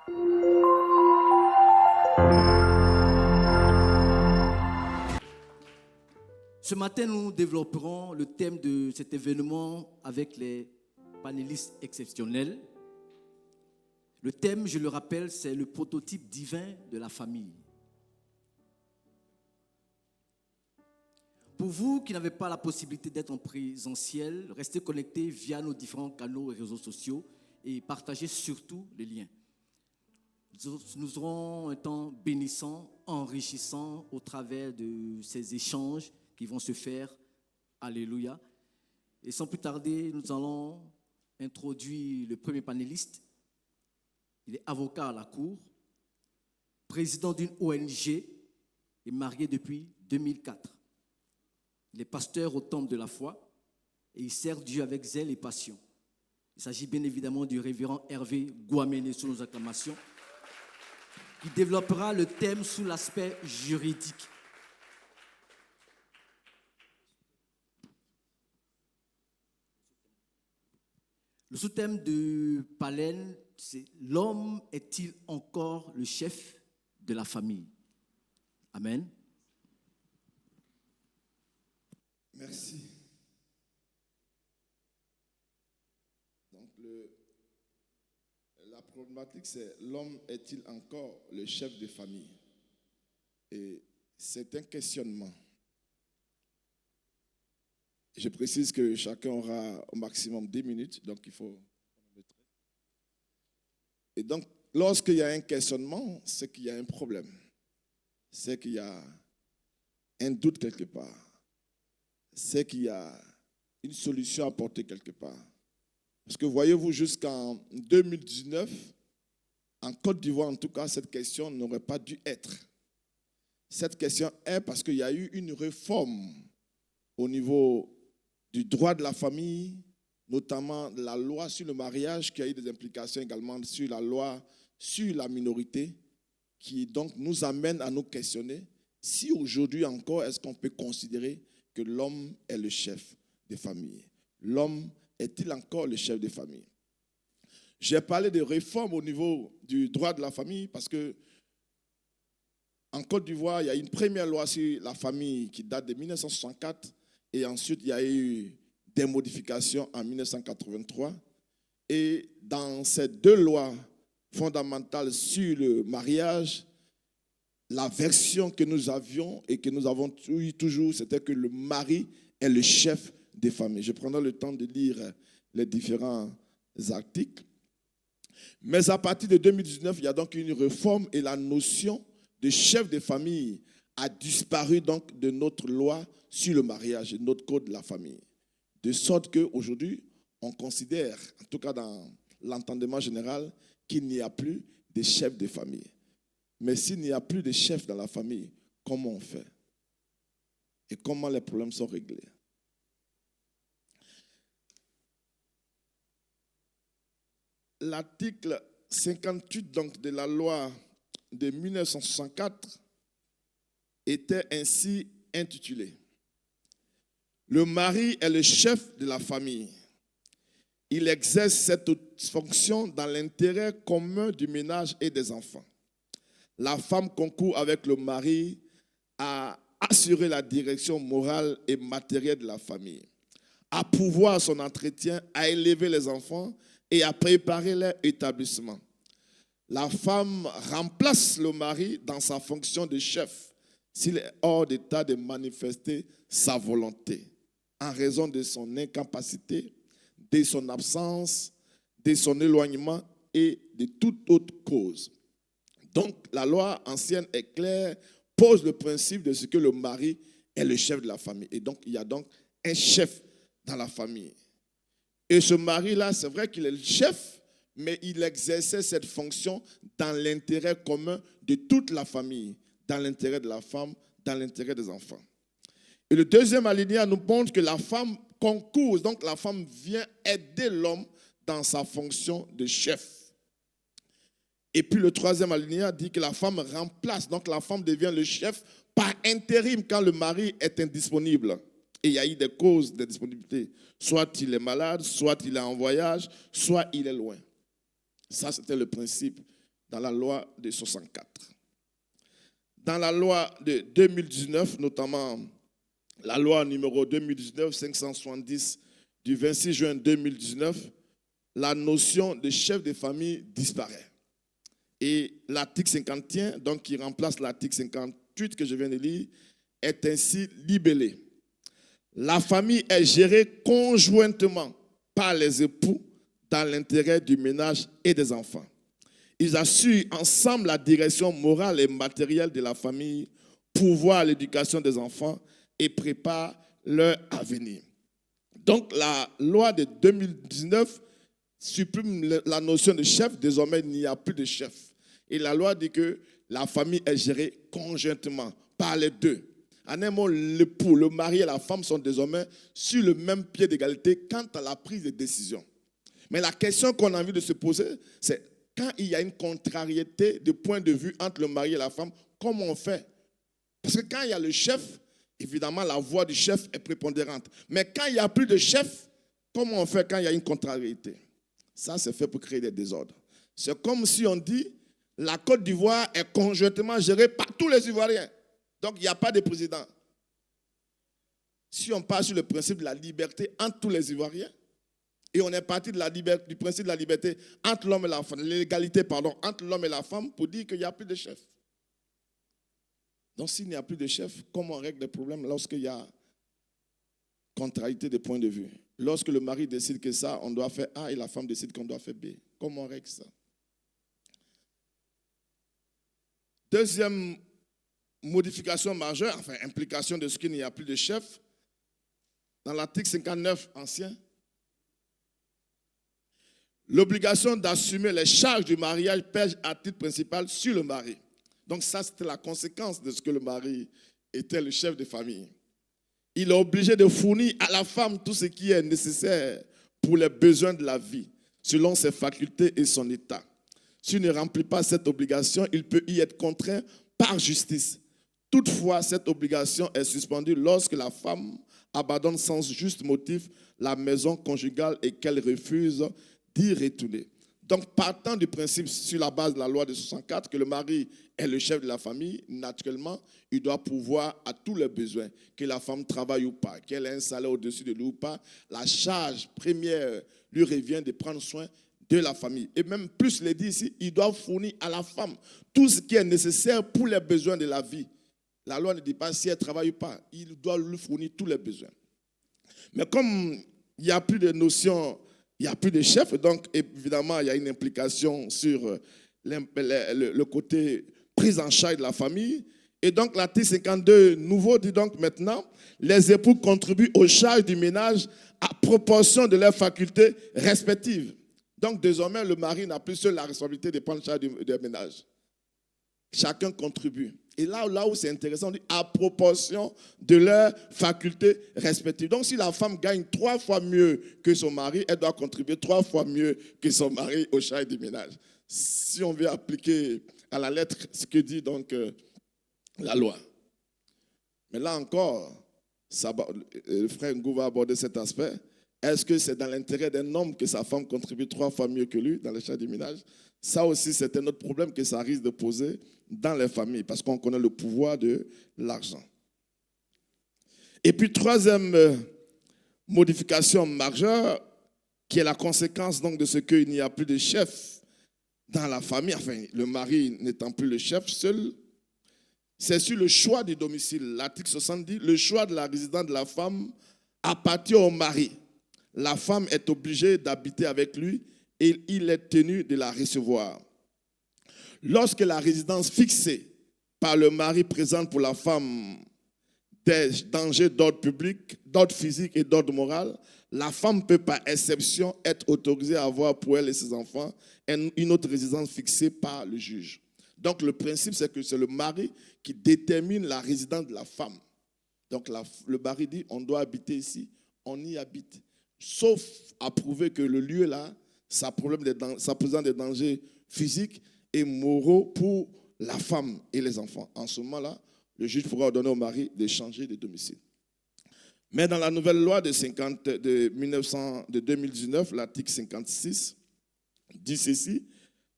Ce matin, nous développerons le thème de cet événement avec les panélistes exceptionnels. Le thème, je le rappelle, c'est le prototype divin de la famille. Pour vous qui n'avez pas la possibilité d'être en présentiel, restez connectés via nos différents canaux et réseaux sociaux et partagez surtout les liens. Nous aurons un temps bénissant, enrichissant au travers de ces échanges qui vont se faire. Alléluia. Et sans plus tarder, nous allons introduire le premier panéliste. Il est avocat à la cour, président d'une ONG et marié depuis 2004. Il est pasteur au temple de la foi et il sert Dieu avec zèle et passion. Il s'agit bien évidemment du révérend Hervé Gouamene sous nos acclamations, qui développera le thème sous l'aspect juridique. Le sous-thème de Palen, c'est « L'homme est-il encore le chef de la famille ?» Amen. Merci. Donc, la problématique, c'est l'homme est-il encore le chef de famille? Et c'est un questionnement. Je précise que chacun aura au maximum 10 minutes, donc il faut... Et donc, lorsqu'il y a un questionnement, c'est qu'il y a un problème. C'est qu'il y a un doute quelque part. C'est qu'il y a une solution à apporter quelque part. Parce que voyez-vous, jusqu'en 2019, en Côte d'Ivoire, en tout cas, cette question n'aurait pas dû être. Cette question est parce qu'il y a eu une réforme au niveau du droit de la famille, notamment la loi sur le mariage, qui a eu des implications également sur la loi sur la minorité, qui donc nous amène à nous questionner si aujourd'hui encore, est-ce qu'on peut considérer que l'homme est le chef des familles? L'homme est-il encore le chef des familles? J'ai parlé de réforme au niveau du droit de la famille parce que en Côte d'Ivoire, il y a une première loi sur la famille qui date de 1964 et ensuite il y a eu des modifications en 1983. Et dans ces deux lois fondamentales sur le mariage, la version que nous avions et que nous avons eu toujours, c'était que le mari est le chef des familles. Je prendrai le temps de lire les différents articles. Mais à partir de 2019, il y a donc une réforme et la notion de chef de famille a disparu donc de notre loi sur le mariage et notre code de la famille. De sorte qu'aujourd'hui, on considère, en tout cas dans l'entendement général, qu'il n'y a plus de chef de famille. Mais s'il n'y a plus de chef dans la famille, comment on fait? Et comment les problèmes sont réglés? L'article 58 donc, de la loi de 1964 était ainsi intitulé « Le mari est le chef de la famille. Il exerce cette fonction dans l'intérêt commun du ménage et des enfants. La femme concourt avec le mari à assurer la direction morale et matérielle de la famille, à pourvoir son entretien, à élever les enfants et à préparer leur établissement. La femme remplace le mari dans sa fonction de chef s'il est hors d'état de manifester sa volonté, en raison de son incapacité, de son absence, de son éloignement et de toute autre cause. » Donc, la loi ancienne est claire, pose le principe de ce que le mari est le chef de la famille. Et donc, il y a donc un chef dans la famille. Et ce mari-là, c'est vrai qu'il est le chef, mais il exerçait cette fonction dans l'intérêt commun de toute la famille, dans l'intérêt de la femme, dans l'intérêt des enfants. Et le deuxième alinéa nous montre que la femme concourt, donc la femme vient aider l'homme dans sa fonction de chef. Et puis le troisième alinéa dit que la femme remplace, donc la femme devient le chef par intérim quand le mari est indisponible. Et il y a eu des causes d'indisponibilité. Soit il est malade, soit il est en voyage, soit il est loin. Ça, c'était le principe dans la loi de 64. Dans la loi de 2019, notamment la loi numéro 2019-570 du 26 juin 2019, la notion de chef de famille disparaît. Et l'article 51, donc qui remplace l'article 58 que je viens de lire, est ainsi libellé. La famille est gérée conjointement par les époux dans l'intérêt du ménage et des enfants. Ils assurent ensemble la direction morale et matérielle de la famille, pourvoient l'éducation des enfants et préparent leur avenir. Donc la loi de 2019 supprime la notion de chef. Désormais, il n'y a plus de chef. Et la loi dit que la famille est gérée conjointement par les deux. En un mot, l'époux, le mari et la femme sont désormais sur le même pied d'égalité quant à la prise de décision. Mais la question qu'on a envie de se poser, c'est quand il y a une contrariété de point de vue entre le mari et la femme, comment on fait? Parce que quand il y a le chef, évidemment, la voix du chef est prépondérante. Mais quand il n'y a plus de chef, comment on fait quand il y a une contrariété? Ça, c'est fait pour créer des désordres. C'est comme si on dit, la Côte d'Ivoire est conjointement gérée par tous les Ivoiriens. Donc, il n'y a pas de président. Si on part sur le principe de la liberté entre tous les Ivoiriens, et on est parti de du principe de la liberté entre l'homme et la femme, l'égalité, entre l'homme et la femme, pour dire qu'il n'y a plus de chef. Donc, s'il n'y a plus de chef, comment on règle les problèmes lorsqu'il y a contrariété de point de vue? Lorsque le mari décide que ça, on doit faire A et la femme décide qu'on doit faire B. Comment on règle ça? Deuxième modification majeure, enfin implication de ce qu'il n'y a plus de chef, dans l'article 59 ancien, l'obligation d'assumer les charges du mariage pèse à titre principal sur le mari. Donc ça, c'était la conséquence de ce que le mari était le chef de famille. Il est obligé de fournir à la femme tout ce qui est nécessaire pour les besoins de la vie, selon ses facultés et son état. S'il ne remplit pas cette obligation, il peut y être contraint par justice. Toutefois, cette obligation est suspendue lorsque la femme abandonne sans juste motif la maison conjugale et qu'elle refuse d'y retourner. Donc, partant du principe sur la base de la loi de 64 que le mari est le chef de la famille, naturellement, il doit pourvoir à tous les besoins, que la femme travaille ou pas, qu'elle ait un salaire au-dessus de lui ou pas. La charge première lui revient de prendre soin de la famille. Et même plus le dit ici, il doit fournir à la femme tout ce qui est nécessaire pour les besoins de la vie. La loi ne dit pas si elle travaille ou pas, il doit lui fournir tous les besoins. Mais comme il n'y a plus de notion, il n'y a plus de chef, donc évidemment il y a une implication sur le côté prise en charge de la famille. Et donc l'article 52 nouveau dit donc maintenant, les époux contribuent aux charges du ménage à proportion de leurs facultés respectives. Donc désormais le mari n'a plus seul la responsabilité de prendre charge du ménage. Chacun contribue. Et là où c'est intéressant, on dit à proportion de leurs facultés respectives. Donc si la femme gagne 3 fois mieux que son mari, elle doit contribuer 3 fois mieux que son mari aux charges du ménage. Si on veut appliquer à la lettre ce que dit donc la loi. Mais là encore, le frère Ngou va aborder cet aspect. Est-ce que c'est dans l'intérêt d'un homme que sa femme contribue 3 fois mieux que lui dans les charges du ménage? Ça aussi, c'est un autre problème que ça risque de poser dans les familles, parce qu'on connaît le pouvoir de l'argent. Et puis, troisième modification majeure, qui est la conséquence donc de ce qu'il n'y a plus de chef dans la famille, enfin, le mari n'étant plus le chef seul, c'est sur le choix du domicile. L'article 60 dit, le choix de la résidence de la femme appartient au mari. La femme est obligée d'habiter avec lui et il est tenu de la recevoir. Lorsque la résidence fixée par le mari présente pour la femme des dangers d'ordre public, d'ordre physique et d'ordre moral, la femme peut par exception être autorisée à avoir pour elle et ses enfants une autre résidence fixée par le juge. Donc le principe, c'est que c'est le mari qui détermine la résidence de la femme. Donc le mari dit, on doit habiter ici, on y habite. Sauf à prouver que le lieu là, ça présente des dangers physiques et moraux pour la femme et les enfants. En ce moment-là, le juge pourra ordonner au mari de changer de domicile. Mais dans la nouvelle loi de 2019, l'article 56, dit ceci,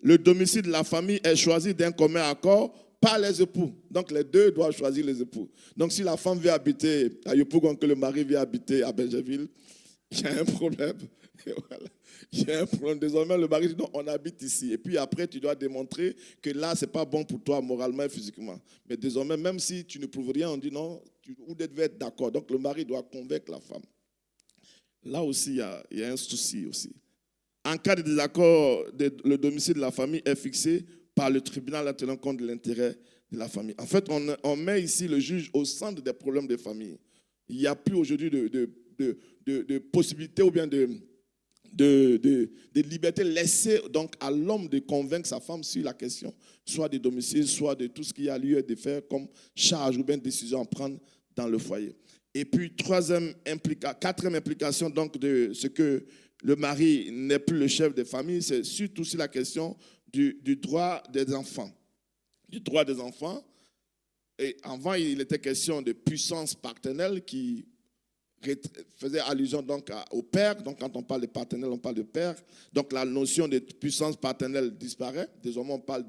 le domicile de la famille est choisi d'un commun accord par les époux. Donc les deux doivent choisir les époux. Donc si la femme veut habiter à Yopougon, que le mari veut habiter à Benjerville, il y a un problème. Et voilà. Il y a un problème. Désormais, le mari dit non, on habite ici. Et puis après, tu dois démontrer que là, ce n'est pas bon pour toi moralement et physiquement. Mais désormais, même si tu ne prouves rien, on dit non, vous devez être d'accord. Donc le mari doit convaincre la femme. Là aussi, il y a un souci aussi. En cas de désaccord, le domicile de la famille est fixé par le tribunal en tenant compte de l'intérêt de la famille. En fait, on met ici le juge au centre des problèmes des familles. Il n'y a plus aujourd'hui de possibilité ou bien de liberté laissée donc à l'homme de convaincre sa femme sur la question, soit des domiciles, soit de tout ce qu'il y a lieu de faire comme charge ou bien décision à prendre dans le foyer. Et puis, quatrième implication donc de ce que le mari n'est plus le chef de famille, c'est surtout sur la question du droit des enfants. Du droit des enfants. Et avant, il était question de puissance paternelle qui faisait allusion donc au père. Donc quand on parle de paternel, on parle de père. Donc la notion de puissance paternelle disparaît. Désormais, on parle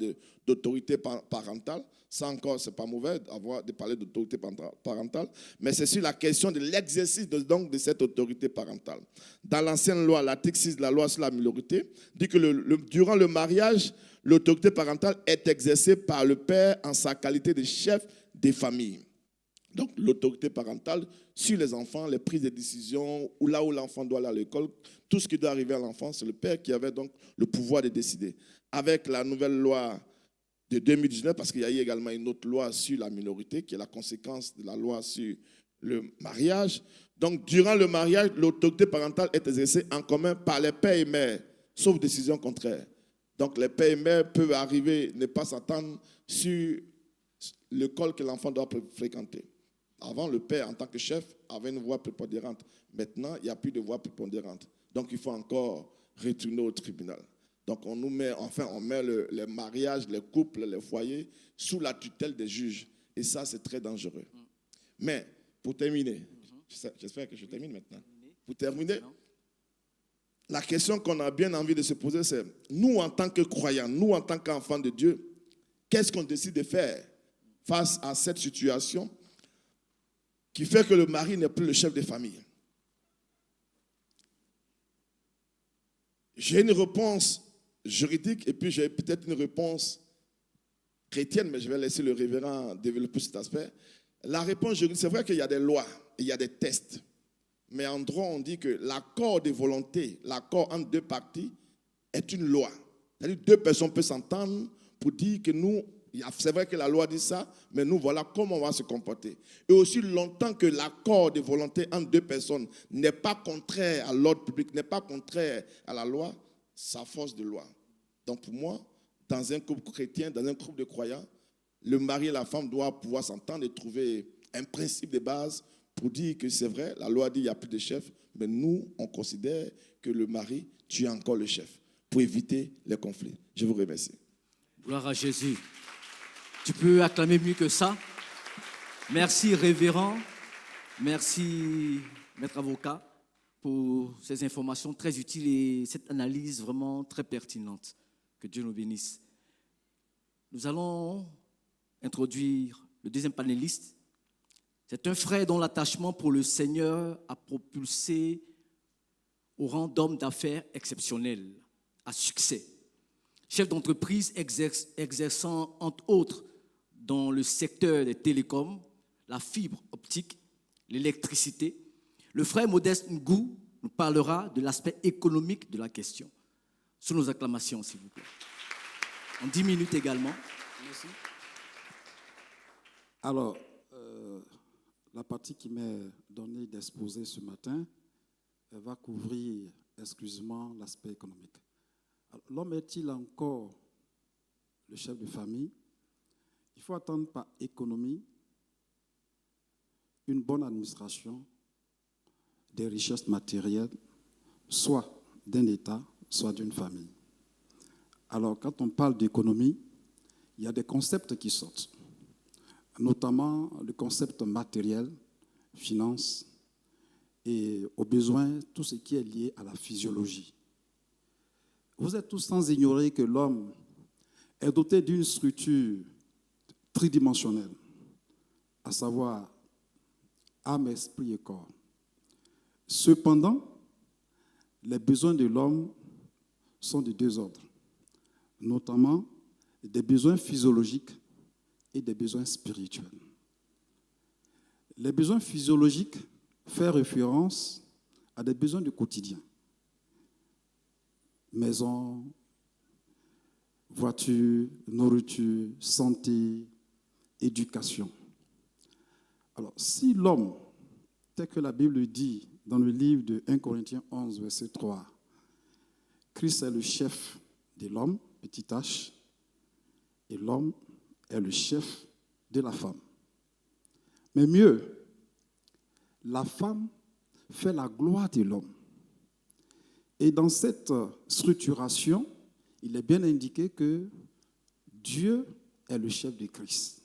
d'autorité parentale. Ça encore, ce n'est pas mauvais de parler d'autorité parentale. Mais c'est sur la question de l'exercice de cette autorité parentale. Dans l'ancienne loi, l'article 6 de la loi sur la minorité, dit que durant le mariage, l'autorité parentale est exercée par le père en sa qualité de chef des familles. Donc, l'autorité parentale sur les enfants, les prises de décision, ou là où l'enfant doit aller à l'école, tout ce qui doit arriver à l'enfant, c'est le père qui avait donc le pouvoir de décider. Avec la nouvelle loi de 2019, parce qu'il y a eu également une autre loi sur la minorité, qui est la conséquence de la loi sur le mariage. Donc, durant le mariage, l'autorité parentale est exercée en commun par les pères et mères, sauf décision contraire. Donc, les pères et mères peuvent arriver, ne pas s'attendre sur l'école que l'enfant doit fréquenter. Avant, le père, en tant que chef, avait une voix prépondérante. Maintenant, il n'y a plus de voix prépondérante. Donc, il faut encore retourner au tribunal. Donc, on met les mariages, les couples, les foyers sous la tutelle des juges. Et ça, c'est très dangereux. Mais, pour terminer, j'espère que je termine maintenant. Pour terminer, la question qu'on a bien envie de se poser, c'est nous, en tant que croyants, nous, en tant qu'enfants de Dieu, qu'est-ce qu'on décide de faire face à cette situation qui fait que le mari n'est plus le chef de famille? J'ai une réponse juridique et puis j'ai peut-être une réponse chrétienne, mais je vais laisser le révérend développer cet aspect. La réponse juridique, c'est vrai qu'il y a des lois, il y a des tests. Mais en droit, on dit que l'accord de volonté, l'accord entre deux parties, est une loi. C'est-à-dire que deux personnes peuvent s'entendre pour dire que nous, c'est vrai que la loi dit ça, mais nous, voilà comment on va se comporter. Et aussi longtemps que l'accord de volonté entre deux personnes n'est pas contraire à l'ordre public, n'est pas contraire à la loi, ça force de loi. Donc pour moi, dans un couple chrétien, dans un couple de croyants, le mari et la femme doivent pouvoir s'entendre et trouver un principe de base pour dire que c'est vrai, la loi dit qu'il n'y a plus de chef, mais nous, on considère que le mari, tu es encore le chef, pour éviter les conflits. Je vous remercie. Gloire à Jésus. Tu peux acclamer mieux que ça. Merci, révérend. Merci, maître avocat, pour ces informations très utiles et cette analyse vraiment très pertinente. Que Dieu nous bénisse. Nous allons introduire le deuxième panéliste. C'est un frère dont l'attachement pour le Seigneur a propulsé au rang d'homme d'affaires exceptionnel, à succès. Chef d'entreprise exerçant entre autres dans le secteur des télécoms, la fibre optique, l'électricité. Le frère Modeste Ngou nous parlera de l'aspect économique de la question. Sous nos acclamations, s'il vous plaît. En 10 minutes également. Merci. Alors, la partie qui m'est donnée d'exposer ce matin va couvrir exclusivement l'aspect économique. L'homme est-il encore le chef de famille? Il faut attendre par économie une bonne administration des richesses matérielles, soit d'un État, soit d'une famille. Alors, quand on parle d'économie, il y a des concepts qui sortent, notamment le concept matériel, finance, et au besoin, tout ce qui est lié à la physiologie. Vous êtes tous sans ignorer que l'homme est doté d'une structure tridimensionnelle, à savoir âme, esprit et corps. Cependant, les besoins de l'homme sont de deux ordres, notamment des besoins physiologiques et des besoins spirituels. Les besoins physiologiques font référence à des besoins du quotidien. Maison, voiture, nourriture, santé, éducation. Alors, si l'homme, tel que la Bible dit dans le livre de 1 Corinthiens 11, verset 3, Christ est le chef de l'homme, petit h, et l'homme est le chef de la femme. Mais mieux, la femme fait la gloire de l'homme. Et dans cette structuration, il est bien indiqué que Dieu est le chef de Christ.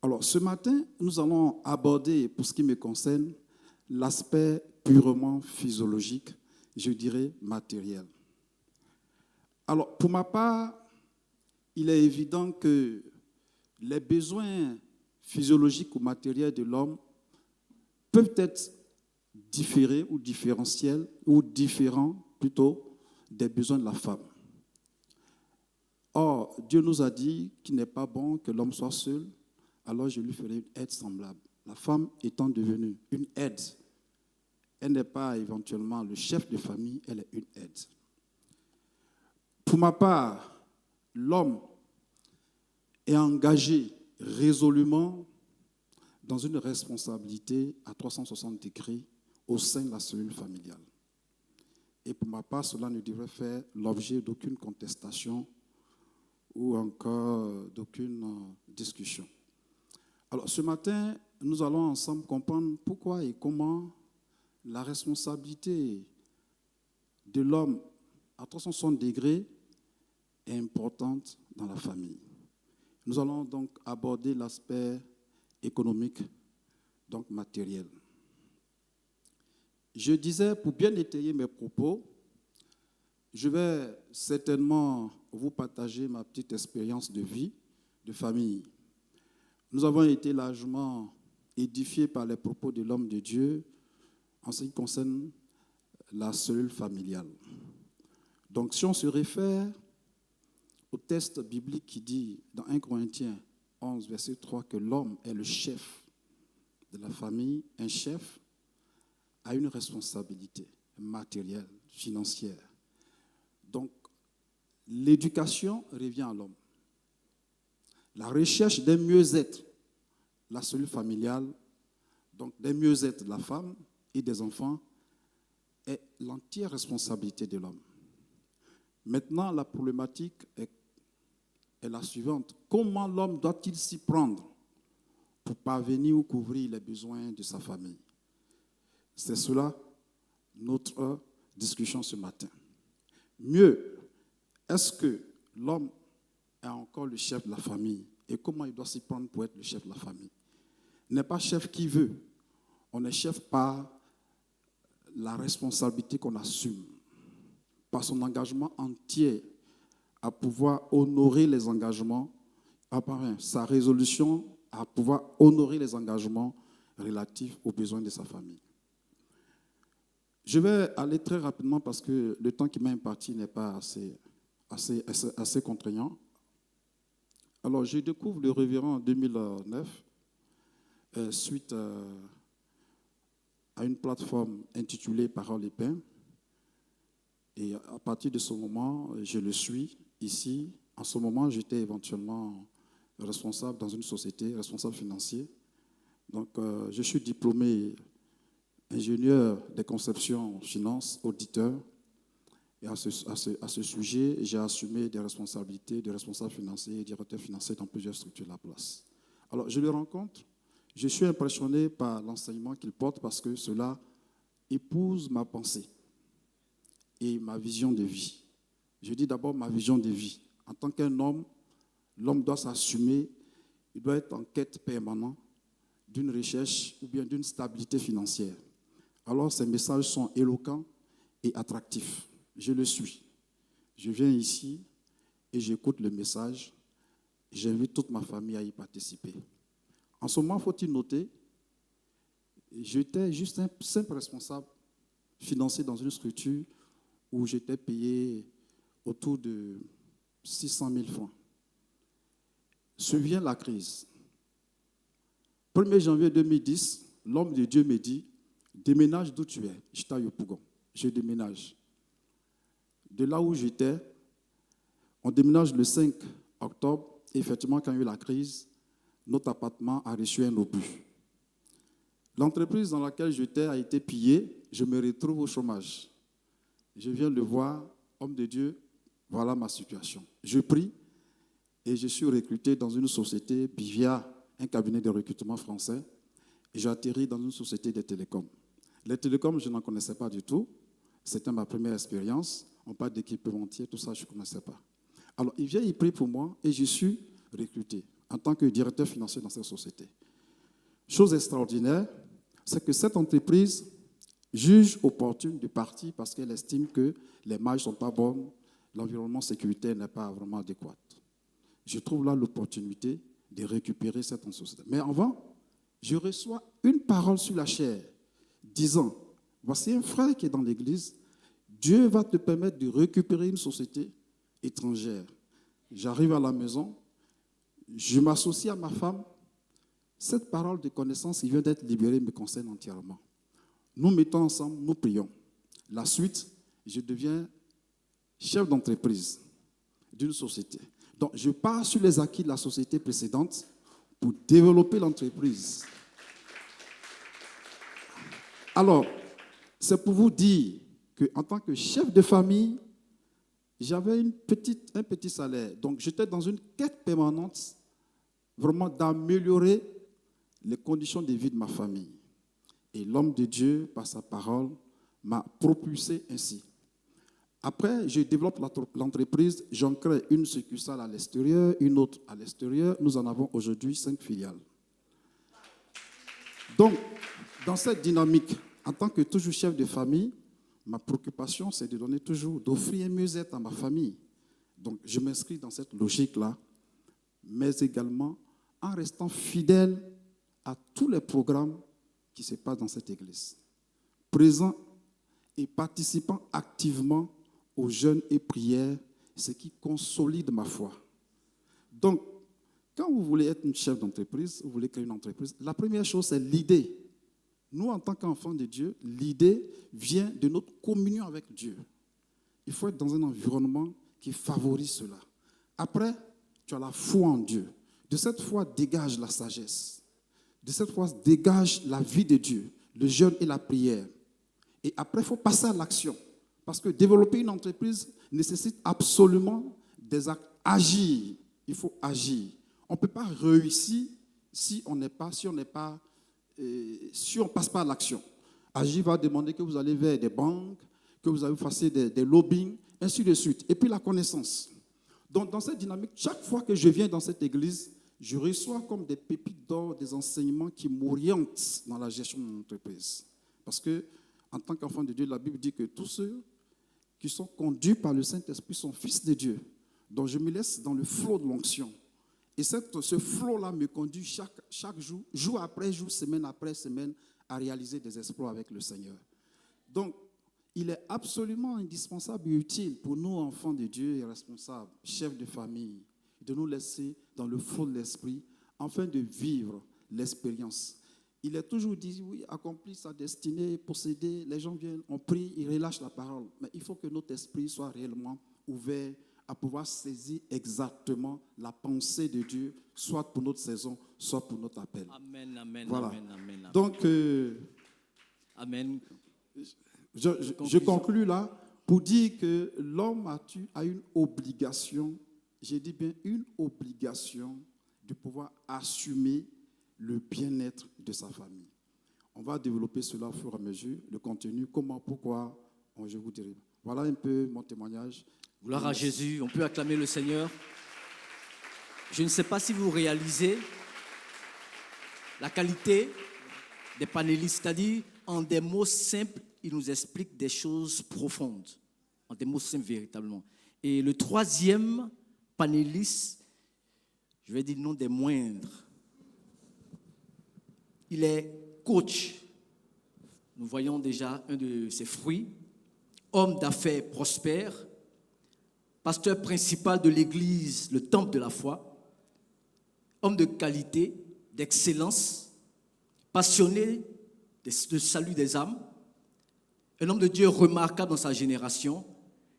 Alors, ce matin, nous allons aborder, pour ce qui me concerne, l'aspect purement physiologique, je dirais matériel. Alors, pour ma part, il est évident que les besoins physiologiques ou matériels de l'homme peuvent être différés ou différentiels, ou différents plutôt, des besoins de la femme. Or, Dieu nous a dit qu'il n'est pas bon que l'homme soit seul, alors je lui ferai une aide semblable. La femme étant devenue une aide, elle n'est pas éventuellement le chef de famille, elle est une aide. Pour ma part, l'homme est engagé résolument dans une responsabilité à 360 degrés au sein de la cellule familiale. Et pour ma part, cela ne devrait faire l'objet d'aucune contestation ou encore d'aucune discussion. Alors, ce matin, nous allons ensemble comprendre pourquoi et comment la responsabilité de l'homme à 360 degrés est importante dans la famille. Nous allons donc aborder l'aspect économique, donc matériel. Je disais, pour bien étayer mes propos, je vais certainement vous partager ma petite expérience de vie, de famille. Nous avons été largement édifiés par les propos de l'homme de Dieu en ce qui concerne la cellule familiale. Donc, si on se réfère au texte biblique qui dit dans 1 Corinthiens 11, verset 3, que l'homme est le chef de la famille, un chef a une responsabilité matérielle, financière. Donc, l'éducation revient à l'homme. La recherche d'un mieux-être, la cellule familiale, donc d'un mieux-être de la femme et des enfants, est l'entière responsabilité de l'homme. Maintenant, la problématique est la suivante. Comment l'homme doit-il s'y prendre pour parvenir ou couvrir les besoins de sa famille? C'est cela notre discussion ce matin. Mieux, est-ce que l'homme est encore le chef de la famille et comment il doit s'y prendre pour être le chef de la famille? Il n'est pas chef qui veut. On est chef par la responsabilité qu'on assume, par son engagement entier à pouvoir honorer les engagements, sa résolution à pouvoir honorer les engagements relatifs aux besoins de sa famille. Je vais aller très rapidement parce que le temps qui m'a imparti n'est pas assez contraignant. Alors, je découvre le révérend en 2009 suite à une plateforme intitulée Parole et Pain. Et à partir de ce moment, je le suis ici. En ce moment, j'étais éventuellement responsable dans une société, responsable financier. Donc, je suis diplômé ingénieur des conceptions finance, auditeur. Et à ce sujet, j'ai assumé des responsabilités de responsable financier et directeur financier dans plusieurs structures de la place. Alors, je le rencontre. Je suis impressionné par l'enseignement qu'il porte parce que cela épouse ma pensée et ma vision de vie. Je dis d'abord ma vision de vie. En tant qu'un homme, l'homme doit s'assumer, il doit être en quête permanente d'une recherche ou bien d'une stabilité financière. Alors, ces messages sont éloquents et attractifs. Je le suis. Je viens ici et j'écoute le message, j'invite toute ma famille à y participer. En ce moment, faut-il noter, j'étais juste un simple responsable financier dans une structure où j'étais payé autour de 600 000 francs. Survient la crise. 1er janvier 2010, l'homme de Dieu me dit, déménage d'où tu es. J'étais à Yopougon. Je déménage. De là où j'étais, on déménage le 5 octobre. Et effectivement, quand il y a eu la crise, notre appartement a reçu un obus. L'entreprise dans laquelle j'étais a été pillée. Je me retrouve au chômage. Je viens le voir, homme de Dieu, voilà ma situation. Je prie et je suis recruté dans une société via un cabinet de recrutement français. Et j'ai atterri dans une société de télécoms. Les télécoms, je n'en connaissais pas du tout. C'était ma première expérience. On parle d'équipementier, tout ça, je ne connaissais pas. Alors, il vient, il prie pour moi et je suis recruté en tant que directeur financier dans cette société. Chose extraordinaire, c'est que cette entreprise juge opportune de partir parce qu'elle estime que les marges ne sont pas bonnes, l'environnement sécuritaire n'est pas vraiment adéquat. Je trouve là l'opportunité de récupérer cette société. Mais avant, je reçois une parole sur la chair disant, voici un frère qui est dans l'église, Dieu va te permettre de récupérer une société étrangère. J'arrive à la maison, je m'associe à ma femme. Cette parole de connaissance qui vient d'être libérée me concerne entièrement. Nous mettons ensemble, nous prions. La suite, je deviens chef d'entreprise d'une société. Donc, je pars sur les acquis de la société précédente pour développer l'entreprise. Alors, c'est pour vous dire qu'en tant que chef de famille, j'avais un petit salaire. Donc, j'étais dans une quête permanente, vraiment d'améliorer les conditions de vie de ma famille. Et l'homme de Dieu, par sa parole, m'a propulsé ainsi. Après, je développe l'entreprise, j'en crée une succursale à l'extérieur, une autre à l'extérieur. Nous en avons aujourd'hui 5 filiales. Donc, dans cette dynamique, en tant que toujours chef de famille, ma préoccupation, c'est de donner toujours, d'offrir un mieux-être à ma famille. Donc, je m'inscris dans cette logique-là, mais également en restant fidèle à tous les programmes qui se passent dans cette église. Présent et participant activement aux jeûnes et prières, ce qui consolide ma foi. Donc, quand vous voulez être une chef d'entreprise, vous voulez créer une entreprise, la première chose, c'est l'idée. Nous, en tant qu'enfants de Dieu, l'idée vient de notre communion avec Dieu. Il faut être dans un environnement qui favorise cela. Après, tu as la foi en Dieu. De cette foi, dégage la sagesse. De cette foi, dégage la vie de Dieu, le jeûne et la prière. Et après, il faut passer à l'action. Parce que développer une entreprise nécessite absolument des actes. Agir. Il faut agir. On ne peut pas réussir si on ne passe pas à l'action. Agir va demander que vous allez vers des banques, que vous allez faire des lobbying, ainsi de suite. Et puis la connaissance. Donc, dans cette dynamique, chaque fois que je viens dans cette église, je reçois comme des pépites d'or, des enseignements qui m'orientent dans la gestion de mon entreprise. Parce que, en tant qu'enfant de Dieu, la Bible dit que tous ceux qui sont conduits par le Saint-Esprit sont fils de Dieu. Donc, je me laisse dans le flot de l'onction. Et ce flot-là me conduit chaque jour, jour après jour, semaine après semaine, à réaliser des exploits avec le Seigneur. Donc, il est absolument indispensable et utile pour nous, enfants de Dieu et responsables, chefs de famille, de nous laisser dans le flot de l'esprit, afin de vivre l'expérience. Il est toujours dit, oui, accomplir sa destinée, posséder, les gens viennent, on prie, ils relâchent la parole. Mais il faut que notre esprit soit réellement ouvert à pouvoir saisir exactement la pensée de Dieu, soit pour notre saison, soit pour notre appel. Amen, amen, voilà. Amen, amen, amen. Donc, amen. Je conclus là pour dire que l'homme a une obligation, j'ai dit bien une obligation de pouvoir assumer le bien-être de sa famille. On va développer cela au fur et à mesure, le contenu, comment, pourquoi, je vous dirai. Voilà un peu mon témoignage. Gloire à Jésus, on peut acclamer le Seigneur. Je ne sais pas si vous réalisez la qualité des panélistes, c'est-à-dire en des mots simples, ils nous expliquent des choses profondes, en des mots simples véritablement. Et le troisième panéliste, je vais dire non des moindres. Il est coach. Nous voyons déjà un de ses fruits. Homme d'affaires prospère, pasteur principal de l'église, le temple de la foi, homme de qualité, d'excellence, passionné du salut des âmes, un homme de Dieu remarquable dans sa génération.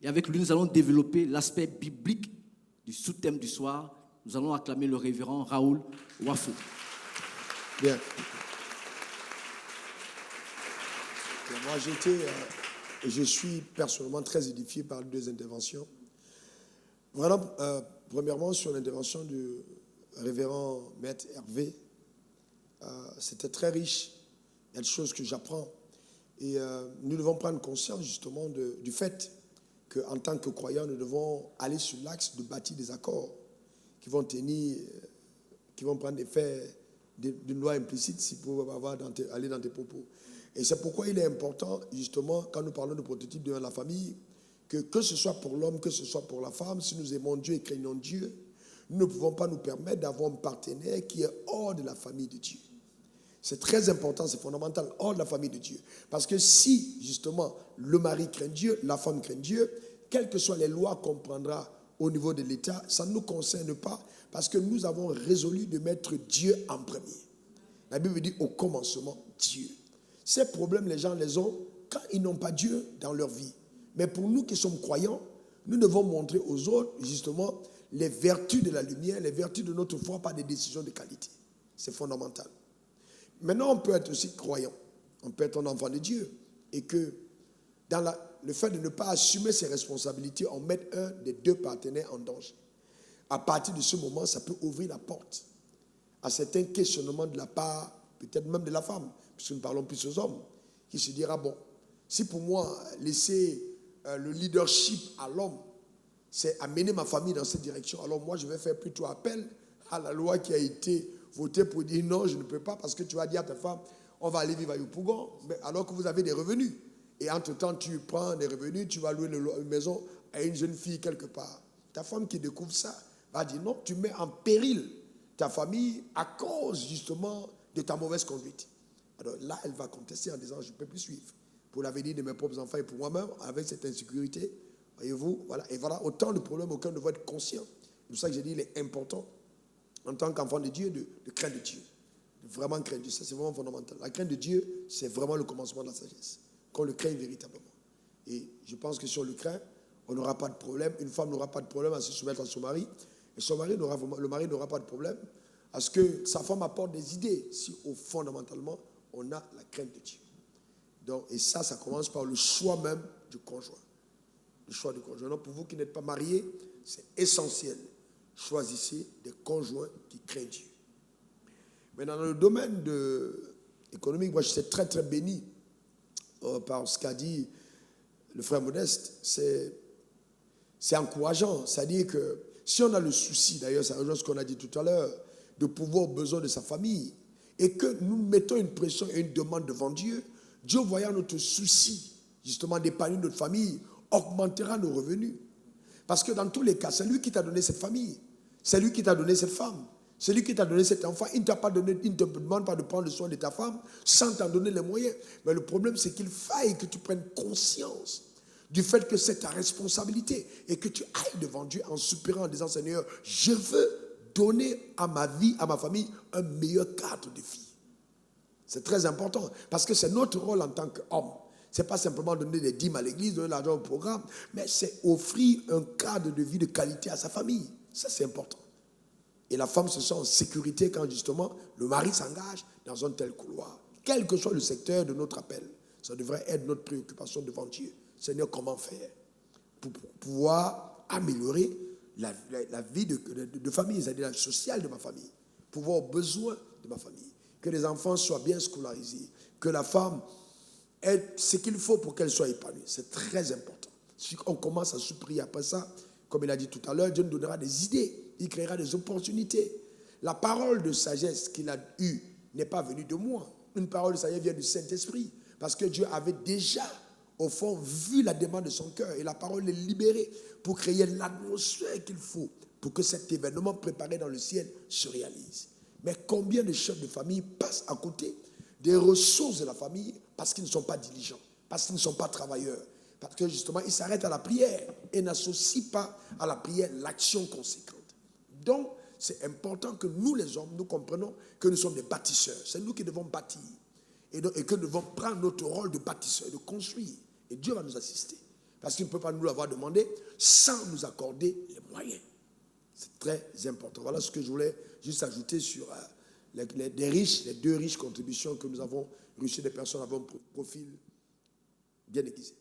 Et avec lui, nous allons développer l'aspect biblique du sous-thème du soir. Nous allons acclamer le révérend Raoul Wafo. Bien. Moi, je suis personnellement très édifié par les deux interventions. Vraiment, premièrement, sur l'intervention du révérend Maître Hervé, c'était très riche. Il y a des choses que j'apprends. Et nous devons prendre conscience justement du fait qu'en tant que croyants, nous devons aller sur l'axe de bâtir des accords qui vont tenir, qui vont prendre effet d'une loi implicite si vous pouvez aller dans tes propos. Et c'est pourquoi il est important, justement, quand nous parlons de prototype de la famille, que ce soit pour l'homme, que ce soit pour la femme, si nous aimons Dieu et craignons Dieu, nous ne pouvons pas nous permettre d'avoir un partenaire qui est hors de la famille de Dieu. C'est très important, c'est fondamental, hors de la famille de Dieu. Parce que si, justement, le mari craint Dieu, la femme craint Dieu, quelles que soient les lois qu'on prendra au niveau de l'État, ça ne nous concerne pas parce que nous avons résolu de mettre Dieu en premier. La Bible dit au commencement, Dieu. Ces problèmes, les gens les ont quand ils n'ont pas Dieu dans leur vie. Mais pour nous qui sommes croyants, nous devons montrer aux autres, justement, les vertus de la lumière, les vertus de notre foi par des décisions de qualité. C'est fondamental. Maintenant, on peut être aussi croyant. On peut être un enfant de Dieu. Et que dans le fait de ne pas assumer ses responsabilités, on met un des deux partenaires en danger. À partir de ce moment, ça peut ouvrir la porte à certains questionnements de la part, peut-être même de la femme, puisque nous parlons plus aux hommes, qui se dira, bon, si pour moi, laisser le leadership à l'homme, c'est amener ma famille dans cette direction, alors moi, je vais faire plutôt appel à la loi qui a été votée pour dire non, je ne peux pas, parce que tu vas dire à ta femme, on va aller vivre à Yopougon, alors que vous avez des revenus. Et entre-temps, tu prends des revenus, tu vas louer une maison à une jeune fille quelque part. Ta femme qui découvre ça va dire non, tu mets en péril ta famille à cause justement de ta mauvaise conduite. Alors là, elle va contester en disant je ne peux plus suivre pour l'avenir de mes propres enfants et pour moi-même avec cette insécurité. Voyez-vous, voilà. Et voilà autant de problèmes auxquels nous devons être conscients. C'est pour ça que j'ai dit il est important en tant qu'enfant de Dieu de craindre Dieu. De vraiment craindre Dieu. Ça, c'est vraiment fondamental. La crainte de Dieu, c'est vraiment le commencement de la sagesse. Qu'on le craigne véritablement. Et je pense que si on le craint, on n'aura pas de problème. Une femme n'aura pas de problème à se soumettre à son mari. Et le mari n'aura pas de problème à ce que sa femme apporte des idées si, fondamentalement, on a la crainte de Dieu. Donc, et ça commence par le choix même du conjoint. Le choix du conjoint. Donc, pour vous qui n'êtes pas mariés, c'est essentiel. Choisissez des conjoints qui craignent Dieu. Mais dans le domaine économique, moi, je suis très, très béni par ce qu'a dit le frère Modeste. C'est encourageant. C'est-à-dire que si on a le souci, d'ailleurs, ça rejoint ce qu'on a dit tout à l'heure, de pouvoir aux besoins de sa famille, et que nous mettons une pression et une demande devant Dieu, Dieu, voyant notre souci, justement, d'épargner notre famille, augmentera nos revenus. Parce que dans tous les cas, c'est lui qui t'a donné cette famille. C'est lui qui t'a donné cette femme. C'est lui qui t'a donné cet enfant. Il ne te demande pas de prendre soin de ta femme sans t'en donner les moyens. Mais le problème, c'est qu'il faille que tu prennes conscience du fait que c'est ta responsabilité et que tu ailles devant Dieu en soupirant, en disant, Seigneur, je veux donner à ma vie, à ma famille, un meilleur cadre de vie. C'est très important parce que c'est notre rôle en tant qu'homme. Ce n'est pas simplement donner des dîmes à l'église, donner de l'argent au programme, mais c'est offrir un cadre de vie de qualité à sa famille. Ça, c'est important. Et la femme se sent en sécurité quand justement le mari s'engage dans un tel couloir. Quel que soit le secteur de notre appel, ça devrait être notre préoccupation devant Dieu. Seigneur, comment faire pour pouvoir améliorer la vie de famille, c'est-à-dire la sociale de ma famille, pouvoir aux besoins de ma famille, que les enfants soient bien scolarisés, que la femme ait ce qu'il faut pour qu'elle soit épanouie. C'est très important. Si on commence à supplier après ça, comme il a dit tout à l'heure, Dieu nous donnera des idées, il créera des opportunités. La parole de sagesse qu'il a eue n'est pas venue de moi. Une parole de sagesse vient du Saint-Esprit, parce que Dieu avait déjà, au fond, vu la demande de son cœur, et la parole est libérée pour créer l'atmosphère qu'il faut pour que cet événement préparé dans le ciel se réalise. Mais combien de chefs de famille passent à côté des ressources de la famille parce qu'ils ne sont pas diligents, parce qu'ils ne sont pas travailleurs, parce que justement ils s'arrêtent à la prière et n'associent pas à la prière l'action conséquente. Donc, c'est important que nous les hommes, nous comprenons que nous sommes des bâtisseurs. C'est nous qui devons bâtir et que nous devons prendre notre rôle de bâtisseur, de construire. Et Dieu va nous assister. Parce qu'il ne peut pas nous l'avoir demandé sans nous accorder les moyens. C'est très important. Voilà ce que je voulais juste ajouter sur les deux riches contributions que nous avons reçues des personnes avec un profil bien aiguisé.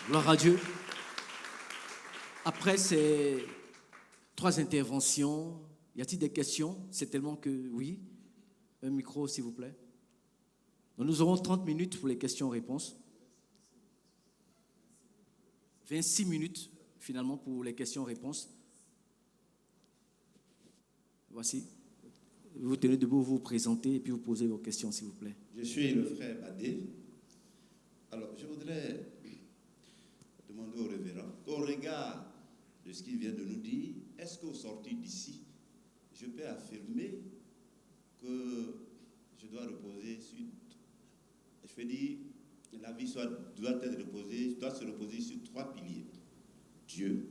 Gloire à Dieu. Après ces 3 interventions, y a-t-il des questions? C'est tellement que oui. Un micro, s'il vous plaît. Donc, nous aurons 30 minutes pour les questions-réponses. 26 minutes, finalement, pour les questions-réponses. Voici. Vous tenez debout, vous vous présentez et puis vous posez vos questions, s'il vous plaît. Je suis le frère Badé. Alors, je voudrais demander au révérend qu'au regard de ce qu'il vient de nous dire, est-ce qu'au sortir d'ici, je peux affirmer que je dois reposer sur... Je veux dire, la vie doit se reposer sur 3 piliers. Dieu,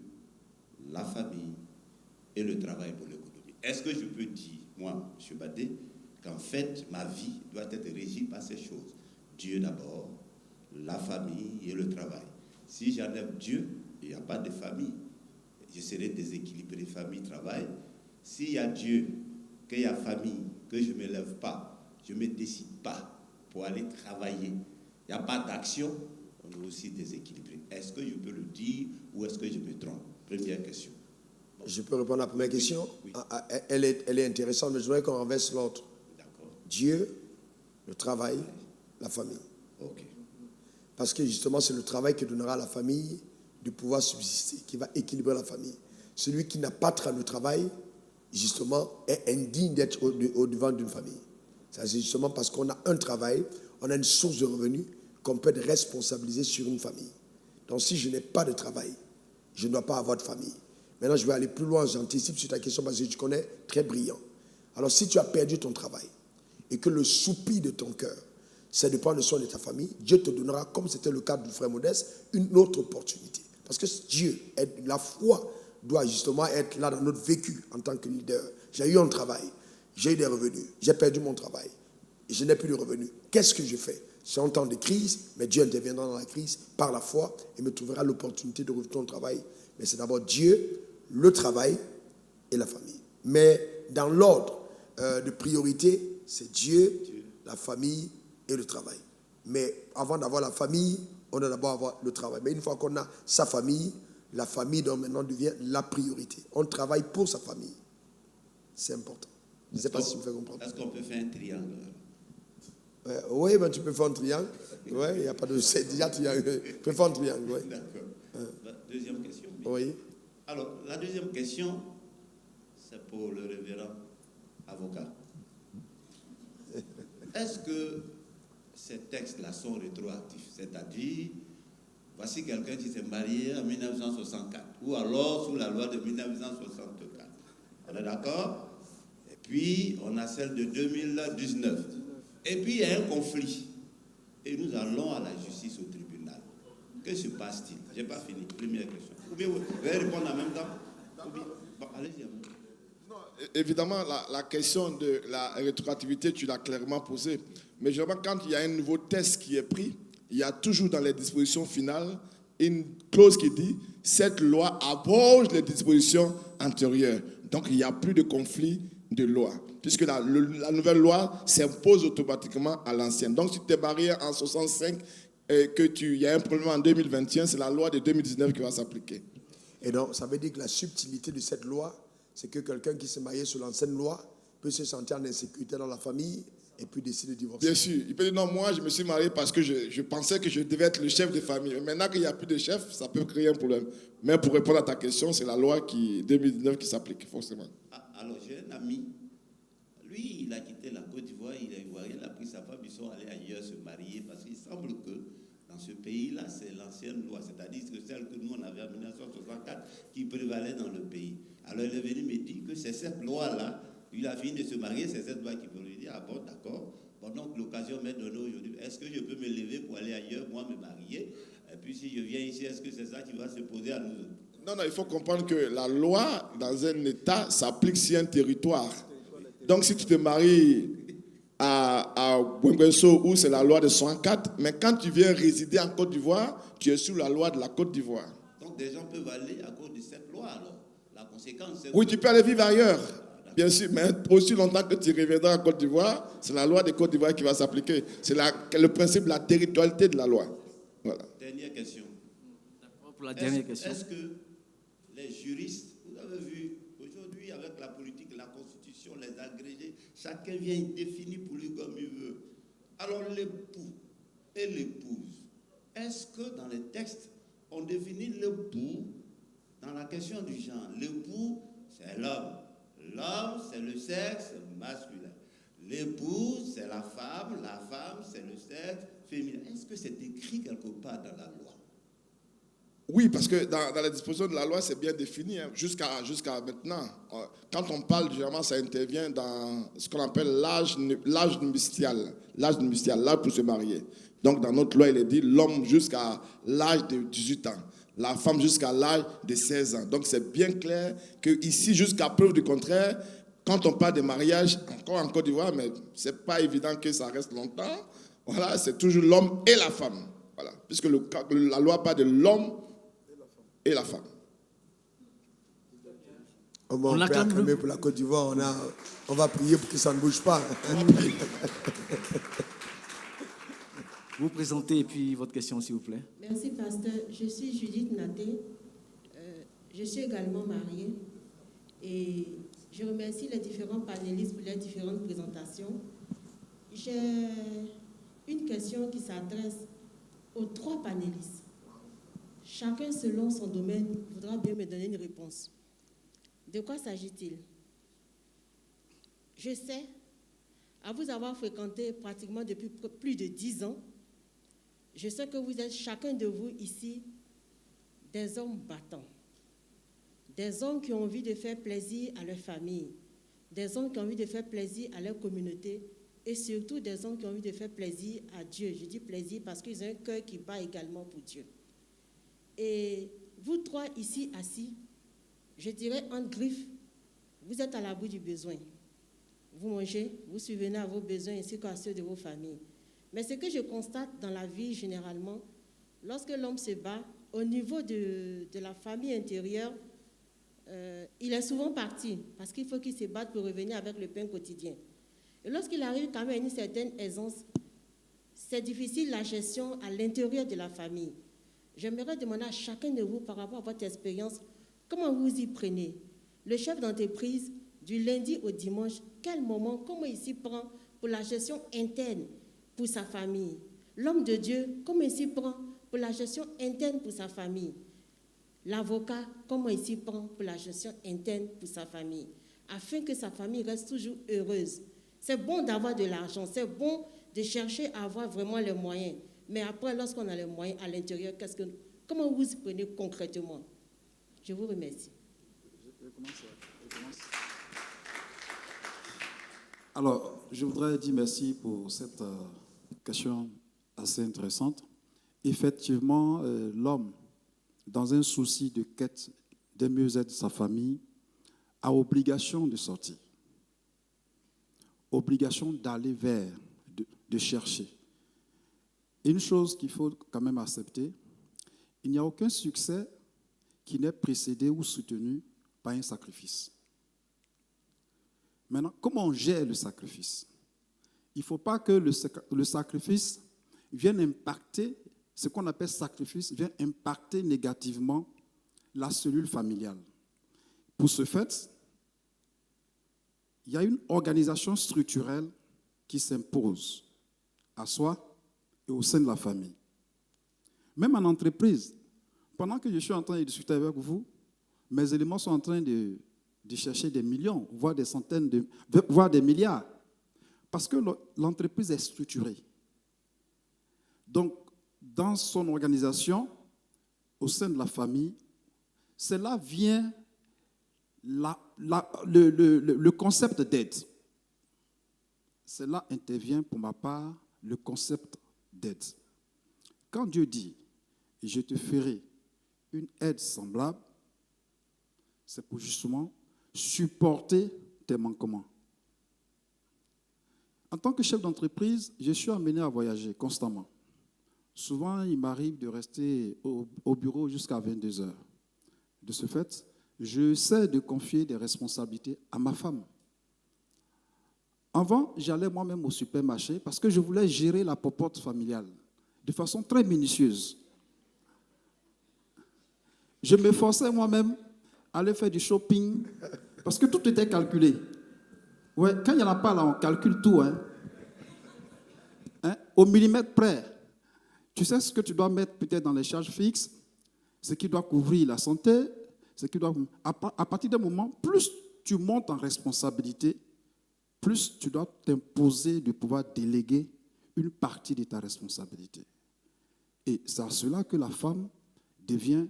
la famille et le travail pour l'économie. Est-ce que je peux dire, moi, M. Badé, qu'en fait, ma vie doit être régie par ces choses? Dieu d'abord, la famille et le travail. Si j'enlève Dieu, il n'y a pas de famille. Je serai déséquilibré, famille, travail. S'il y a Dieu, qu'il y a famille, que je ne me lève pas, je ne me décide pas pour aller travailler, il n'y a pas d'action, on est aussi déséquilibré. Est-ce que je peux le dire ou est-ce que je me trompe? Première question. Bon. Je peux répondre à la première question? Oui. Elle est intéressante, mais je voudrais qu'on renverse l'autre. D'accord. Dieu, le travail, la famille. Ok. Parce que justement, c'est le travail qui donnera à la famille de pouvoir subsister, qui va équilibrer la famille. Celui qui n'a pas de travail, justement, est indigne d'être au-devant d'une famille. Ça, c'est justement parce qu'on a un travail, on a une source de revenus qu'on peut être responsabilisé sur une famille. Donc, si je n'ai pas de travail, je ne dois pas avoir de famille. Maintenant, je vais aller plus loin, j'anticipe sur ta question parce que tu connais très brillant. Alors, si tu as perdu ton travail et que le soupir de ton cœur, c'est de prendre soin de ta famille, Dieu te donnera, comme c'était le cas du frère Modeste, une autre opportunité. Parce que Dieu, la foi doit justement être là dans notre vécu en tant que leader. J'ai eu un travail, j'ai eu des revenus, j'ai perdu mon travail, et je n'ai plus de revenus. Qu'est-ce que je fais? C'est un temps de crise, mais Dieu interviendra dans la crise par la foi et me trouvera l'opportunité de retourner au travail. Mais c'est d'abord Dieu, le travail et la famille. Mais dans l'ordre de priorité, c'est Dieu, la famille et le travail. Mais avant d'avoir la famille, on doit d'abord avoir le travail. Mais une fois qu'on a sa famille, la famille donc maintenant devient la priorité. On travaille pour sa famille. C'est important. Je ne sais pas si tu me fais comprendre. Est-ce qu'on peut faire un triangle? Oui, ben, tu peux faire un triangle. Oui, il n'y a pas de... C'est déjà triangle. Tu peux faire un triangle, oui. D'accord. Deuxième question. Oui. Alors, la deuxième question, c'est pour le révérend avocat. Est-ce que ces textes-là sont rétroactifs? C'est-à-dire, voici quelqu'un qui s'est marié en 1964, ou alors sous la loi de 1964. On est d'accord? Et puis, on a celle de 2019. Et puis, il y a un conflit. Et nous allons à la justice, au tribunal. Que se passe-t-il? Je n'ai pas fini. Première question. Ou bien vous allez répondre en même temps? Bon, allez-y. Évidemment, la question de la rétroactivité, tu l'as clairement posée. Mais généralement, quand il y a un nouveau test qui est pris, il y a toujours dans les dispositions finales une clause qui dit « Cette loi abroge les dispositions antérieures ». Donc, il n'y a plus de conflit de loi, puisque la nouvelle loi s'impose automatiquement à l'ancienne. Donc, si tu es marié en 65 et qu'il y a un problème en 2021, c'est la loi de 2019 qui va s'appliquer. Et donc, ça veut dire que la subtilité de cette loi, c'est que quelqu'un qui s'est marié sur l'ancienne loi peut se sentir en insécurité dans la famille et puis décider de divorcer. Bien sûr. Il peut dire non, moi je me suis marié parce que je pensais que je devais être le chef de famille. Mais maintenant qu'il n'y a plus de chef, ça peut créer un problème. Mais pour répondre à ta question, c'est la loi 2019 qui s'applique forcément. Alors j'ai un ami, lui il a quitté la Côte d'Ivoire, il est ivoirien, il a pris sa femme, ils sont allés ailleurs se marier parce qu'il semble que dans dans ce pays-là, c'est l'ancienne loi, c'est-à-dire que celle que nous on avait en 1964 qui prévalait dans le pays. Alors il est venu me dire que c'est cette loi-là, il a fini de se marier, c'est cette loi qui peut lui dire, ah bon, d'accord, bon, donc l'occasion m'est donnée aujourd'hui, est-ce que je peux me lever pour aller ailleurs, moi me marier, et puis si je viens ici, est-ce que c'est ça qui va se poser à nous autres? Non, il faut comprendre que la loi dans un État s'applique sur un territoire. Donc si tu te maries à Bouenguesso où c'est la loi de 64, mais quand tu viens résider en Côte d'Ivoire, tu es sous la loi de la Côte d'Ivoire. Donc des gens peuvent aller à cause de cette loi alors. La conséquence, c'est... Oui, tu peux aller vivre ailleurs, bien sûr, mais aussi longtemps que tu reviendras en Côte d'Ivoire, c'est la loi de Côte d'Ivoire qui va s'appliquer. C'est le principe de la territorialité de la loi. Voilà. Dernière question. Pour la dernière question. Est-ce que les juristes, vous avez vu, aujourd'hui avec la politique, la constitution, les agrégés, chacun vient définir pour lui comme il veut. Alors l'époux et l'épouse, est-ce que dans les textes, on définit l'époux dans la question du genre? L'époux, c'est l'homme. L'homme, c'est le sexe masculin. L'épouse, c'est la femme, c'est le sexe féminin. Est-ce que c'est écrit quelque part dans la loi? Oui, parce que dans les dispositions de la loi, c'est bien défini, hein, jusqu'à maintenant. Quand on parle, généralement, ça intervient dans ce qu'on appelle l'âge nuptial, l'âge pour se marier. Donc, dans notre loi, il est dit l'homme jusqu'à l'âge de 18 ans, la femme jusqu'à l'âge de 16 ans. Donc, c'est bien clair qu'ici, jusqu'à preuve du contraire, quand on parle de mariage, encore en Côte d'Ivoire, mais ce n'est pas évident que ça reste longtemps, voilà, c'est toujours l'homme et la femme. Voilà, puisque la loi parle de l'homme et la femme. On va acclamer pour la Côte d'Ivoire. On va prier pour que ça ne bouge pas. Vous présentez et puis votre question, s'il vous plaît. Merci, pasteur. Je suis Judith Naté. Je suis également mariée. Et je remercie les différents panélistes pour leurs différentes présentations. J'ai une question qui s'adresse aux 3 panélistes. Chacun, selon son domaine, voudra bien me donner une réponse. De quoi s'agit-il? Je sais, à vous avoir fréquenté pratiquement depuis plus de 10 ans, je sais que vous êtes chacun de vous ici des hommes battants, des hommes qui ont envie de faire plaisir à leur famille, des hommes qui ont envie de faire plaisir à leur communauté et surtout des hommes qui ont envie de faire plaisir à Dieu. Je dis plaisir parce qu'ils ont un cœur qui bat également pour Dieu. Et vous 3 ici assis, je dirais en griffe, vous êtes à l'abri du besoin. Vous mangez, vous subvenez à vos besoins ainsi qu'à ceux de vos familles. Mais ce que je constate dans la vie généralement, lorsque l'homme se bat, au niveau de la famille intérieure, il est souvent parti parce qu'il faut qu'il se batte pour revenir avec le pain quotidien. Et lorsqu'il arrive quand même à une certaine aisance, c'est difficile la gestion à l'intérieur de la famille. J'aimerais demander à chacun de vous, par rapport à votre expérience, comment vous y prenez? Le chef d'entreprise, du lundi au dimanche, quel moment, comment il s'y prend pour la gestion interne pour sa famille? L'homme de Dieu, comment il s'y prend pour la gestion interne pour sa famille? L'avocat, comment il s'y prend pour la gestion interne pour sa famille? Afin que sa famille reste toujours heureuse. C'est bon d'avoir de l'argent, c'est bon de chercher à avoir vraiment les moyens. Mais après, lorsqu'on a les moyens à l'intérieur, comment vous y prenez concrètement? Je vous remercie. Je commence. Alors, je voudrais dire merci pour cette question assez intéressante. Effectivement, l'homme, dans un souci de quête de mieux-être de sa famille, a obligation de sortir. Obligation d'aller vers, de chercher. Une chose qu'il faut quand même accepter, il n'y a aucun succès qui n'est précédé ou soutenu par un sacrifice. Maintenant, comment on gère le sacrifice? Il ne faut pas que le sacrifice vienne impacter, ce qu'on appelle sacrifice, vienne impacter négativement la cellule familiale. Pour ce fait, il y a une organisation structurelle qui s'impose à soi et au sein de la famille. Même en entreprise, pendant que je suis en train de discuter avec vous, mes éléments sont en train de chercher des millions, voire des centaines, voire des milliards. Parce que l'entreprise est structurée. Donc, dans son organisation, au sein de la famille, c'est là vient le concept d'aide. C'est là intervient pour ma part le concept d'aide. Quand Dieu dit « je te ferai une aide semblable », c'est pour justement supporter tes manquements. En tant que chef d'entreprise, je suis amené à voyager constamment. Souvent, il m'arrive de rester au bureau jusqu'à 22 heures. De ce fait, j'essaie de confier des responsabilités à ma femme. Avant, j'allais moi-même au supermarché parce que je voulais gérer la popote familiale de façon très minutieuse. Je m'efforçais moi-même à aller faire du shopping parce que tout était calculé. Ouais, quand il n'y en a pas là, on calcule tout. Au millimètre près. Tu sais ce que tu dois mettre peut-être dans les charges fixes, ce qui doit couvrir la santé, ce qui doit... À partir d'un moment, plus tu montes en responsabilité, plus tu dois t'imposer de pouvoir déléguer une partie de ta responsabilité. Et c'est à cela que la femme devient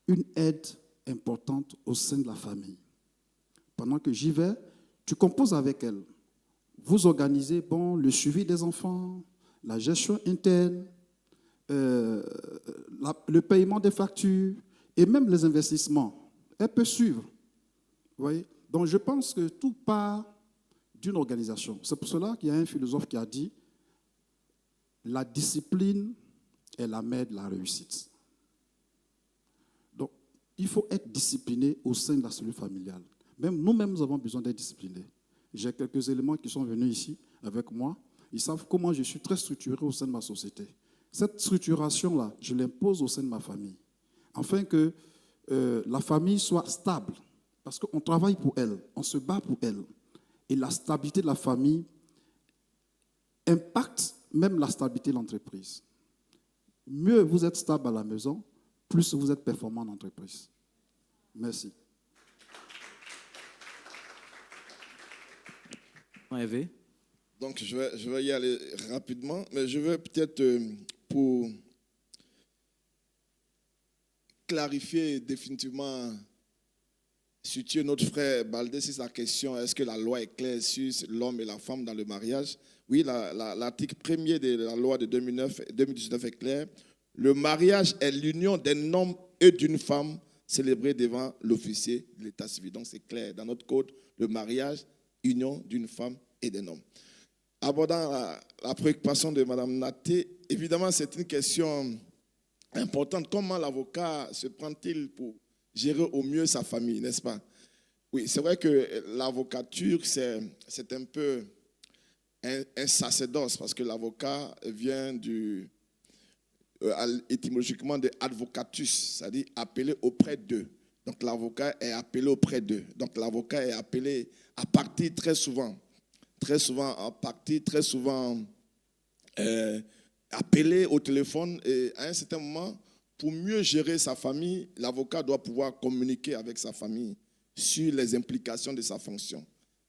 une aide importante au sein de la famille. Pendant que j'y vais, tu composes avec elle. Vous organisez le suivi des enfants, la gestion interne, le paiement des factures et même les investissements. Elle peut suivre. Vous voyez? Donc je pense que tout part d'une organisation. C'est pour cela qu'il y a un philosophe qui a dit « La discipline est la mère de la réussite ». Donc, il faut être discipliné au sein de la cellule familiale. Même nous-mêmes, nous avons besoin d'être disciplinés. J'ai quelques éléments qui sont venus ici avec moi. Ils savent comment je suis très structuré au sein de ma société. Cette structuration-là, je l'impose au sein de ma famille, afin que la famille soit stable. Parce qu'on travaille pour elle, on se bat pour elle. Et la stabilité de la famille impacte même la stabilité de l'entreprise. Mieux vous êtes stable à la maison, plus vous êtes performant en entreprise. Merci. Hervé. Donc, je vais y aller rapidement, mais je veux peut-être, pour clarifier définitivement, situer notre frère Baldé sur sa question, est-ce que la loi est claire sur l'homme et la femme dans le mariage? Oui, l'article 1er de la loi de 2019 est clair. Le mariage est l'union d'un homme et d'une femme célébrée devant l'officier de l'état civil. Donc, c'est clair. Dans notre code, le mariage, union d'une femme et d'un homme. Abordant la préoccupation de Mme Naté, évidemment, c'est une question importante. Comment l'avocat se prend-il pour gérer au mieux sa famille, n'est-ce pas? Oui, c'est vrai que l'avocature, c'est un peu un sacerdoce, parce que l'avocat vient étymologiquement de advocatus, c'est-à-dire appeler auprès d'eux. Donc l'avocat est appelé auprès d'eux. Donc l'avocat est appelé à partir très souvent appelé au téléphone, et à un certain moment, pour mieux gérer sa famille, l'avocat doit pouvoir communiquer avec sa famille sur les implications de sa fonction.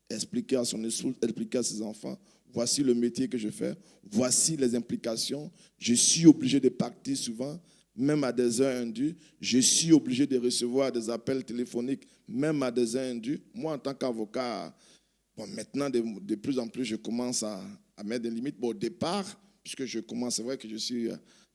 Expliquer à son épouse, expliquer à ses enfants, voici le métier que je fais, voici les implications, je suis obligé de partir souvent, même à des heures indues, je suis obligé de recevoir des appels téléphoniques, même à des heures indues. Moi, en tant qu'avocat, maintenant, de plus en plus, je commence à mettre des limites. Au départ, puisque je commence, c'est vrai que je suis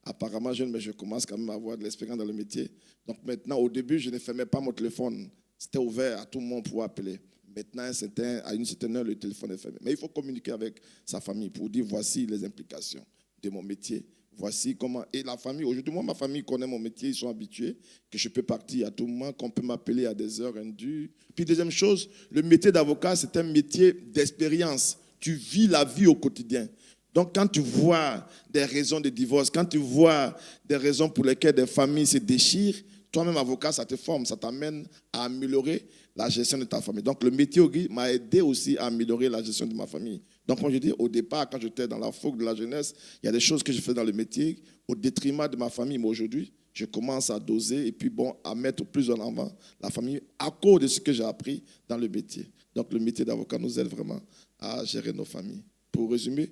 apparemment jeune, mais je commence quand même à avoir de l'expérience dans le métier. Donc maintenant, au début, je ne fermais pas mon téléphone. C'était ouvert à tout le monde pour appeler. Maintenant, à une certaine heure, le téléphone est fermé. Mais il faut communiquer avec sa famille pour dire voici les implications de mon métier. Voici comment. Et la famille, aujourd'hui, moi, ma famille connaît mon métier, ils sont habitués que je peux partir à tout moment, qu'on peut m'appeler à des heures indues. Puis, deuxième chose, le métier d'avocat, c'est un métier d'expérience. Tu vis la vie au quotidien. Donc, quand tu vois des raisons de divorce, quand tu vois des raisons pour lesquelles des familles se déchirent, toi-même, avocat, ça te forme, ça t'amène à améliorer la gestion de ta famille. Donc, le métier m'a aidé aussi à améliorer la gestion de ma famille. Donc, comme je dis, au départ, quand j'étais dans la fougue de la jeunesse, il y a des choses que je fais dans le métier au détriment de ma famille. Mais aujourd'hui, je commence à doser et puis, à mettre plus en avant la famille à cause de ce que j'ai appris dans le métier. Donc, le métier d'avocat nous aide vraiment à gérer nos familles. Pour résumer,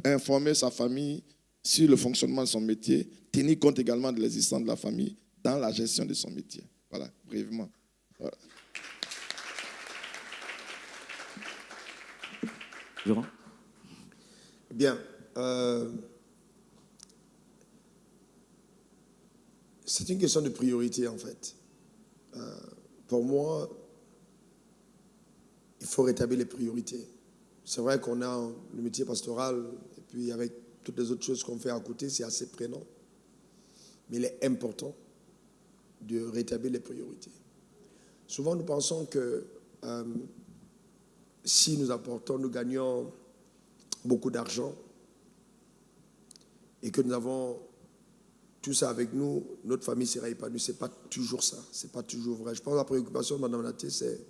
informer sa famille sur le fonctionnement de son métier, tenir compte également de l'existence de la famille dans la gestion de son métier. Voilà, brièvement. Voilà. Laurent? Bien. C'est une question de priorité, en fait. Pour moi, il faut rétablir les priorités. C'est vrai qu'on a le métier pastoral, et puis avec toutes les autres choses qu'on fait à côté, c'est assez prenant. Mais il est important de rétablir les priorités. Souvent, nous pensons que si nous apportons, nous gagnons beaucoup d'argent et que nous avons tout ça avec nous, notre famille sera épanouie. Ce n'est pas toujours ça. Ce n'est pas toujours vrai. Je pense que la préoccupation de Mme Naté, c'est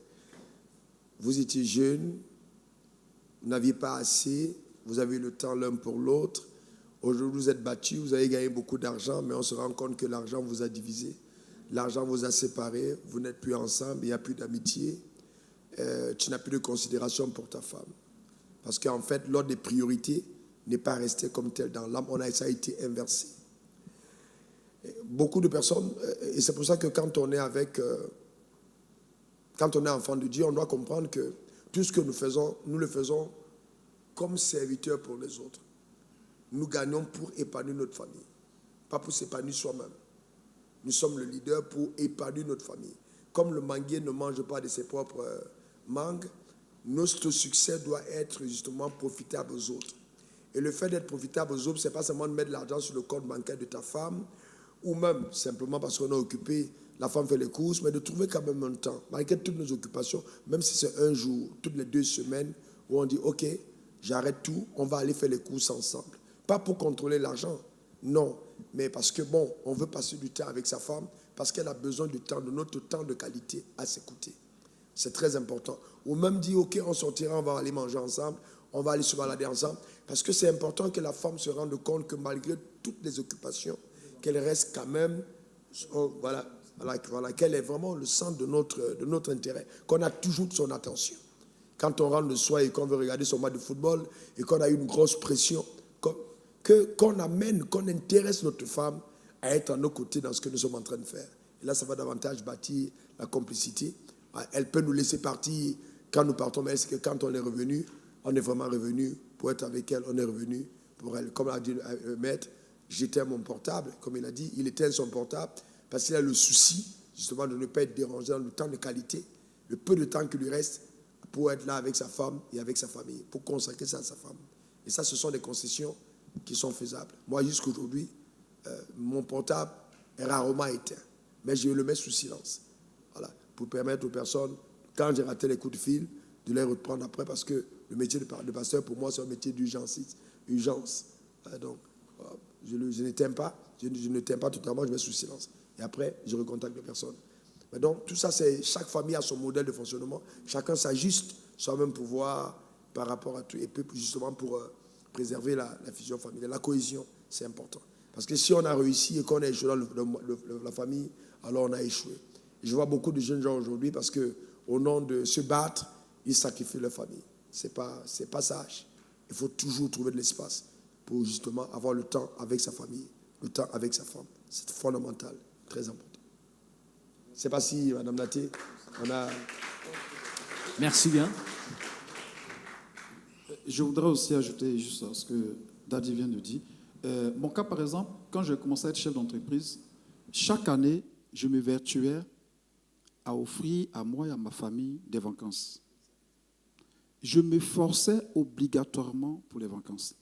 vous étiez jeune, vous n'aviez pas assez, vous avez eu le temps l'un pour l'autre. Aujourd'hui, vous êtes battus, vous avez gagné beaucoup d'argent, mais on se rend compte que l'argent vous a divisé. L'argent vous a séparés, vous n'êtes plus ensemble, il n'y a plus d'amitié. Tu n'as plus de considération pour ta femme. Parce qu'en fait, l'ordre des priorités n'est pas resté comme tel dans l'âme. Ça a été inversé. Beaucoup de personnes, et c'est pour ça que quand on est enfant de Dieu, on doit comprendre que tout ce que nous faisons, nous le faisons comme serviteurs pour les autres. Nous gagnons pour épanouir notre famille, pas pour s'épanouir soi-même. Nous sommes le leader pour épanouir notre famille. Comme le manguier ne mange pas de ses propres mangues, notre succès doit être justement profitable aux autres. Et le fait d'être profitable aux autres, ce n'est pas seulement de mettre l'argent sur le compte bancaire de ta femme, ou même simplement parce qu'on est occupé, la femme fait les courses, mais de trouver quand même un temps, malgré toutes nos occupations, même si c'est un jour, toutes les 2 semaines, où on dit, OK, j'arrête tout, on va aller faire les courses ensemble. Pas pour contrôler l'argent, non, mais parce que, on veut passer du temps avec sa femme, parce qu'elle a besoin du temps, de notre temps de qualité à ses côtés. C'est très important. Ou même dire, OK, on sortira, on va aller manger ensemble, on va aller se balader ensemble, parce que c'est important que la femme se rende compte que malgré toutes les occupations, qu'elle reste quand même, qu'elle est vraiment le centre de notre intérêt, qu'on a toujours son attention. Quand on rentre le soir et qu'on veut regarder son match de football et qu'on a une grosse pression, qu'on intéresse notre femme à être à nos côtés dans ce que nous sommes en train de faire. Et là, ça va davantage bâtir la complicité. Elle peut nous laisser partir quand nous partons, mais est-ce que quand on est revenu, on est vraiment revenu pour être avec elle, on est revenu pour elle. Comme l'a dit le maître, j'éteins mon portable, comme il a dit, il éteint son portable parce qu'il a le souci justement de ne pas être dérangé dans le temps de qualité, le peu de temps qui lui reste pour être là avec sa femme et avec sa famille, pour consacrer ça à sa femme. Et ça, ce sont des concessions qui sont faisables. Moi, jusqu'aujourd'hui, mon portable est rarement éteint, mais je le mets sous silence. Voilà, pour permettre aux personnes, quand j'ai raté les coups de fil, de les reprendre après, parce que le métier de pasteur, pour moi, c'est un métier d'urgence. Donc, je n'éteins pas, je ne t'aime pas totalement, je mets sous silence. Et après, je recontacte les personnes. Mais donc, tout ça, c'est chaque famille a son modèle de fonctionnement. Chacun s'ajuste son même pouvoir par rapport à tout. Et puis, justement, pour préserver la fusion familiale, la cohésion, c'est important. Parce que si on a réussi et qu'on a échoué dans la famille, alors on a échoué. Et je vois beaucoup de jeunes gens aujourd'hui parce qu'au nom de se battre, ils sacrifient leur famille. Ce n'est pas sage. Il faut toujours trouver de l'espace pour justement avoir le temps avec sa famille, le temps avec sa femme. C'est fondamental, très important. Je ne sais pas si, Mme Naté, on a... Merci bien. Je voudrais aussi ajouter juste à ce que Daddy vient de dire. Mon cas, par exemple, quand j'ai commencé à être chef d'entreprise, chaque année, je me vertuais à offrir à moi et à ma famille des vacances. Je me forçais obligatoirement pour les vacances.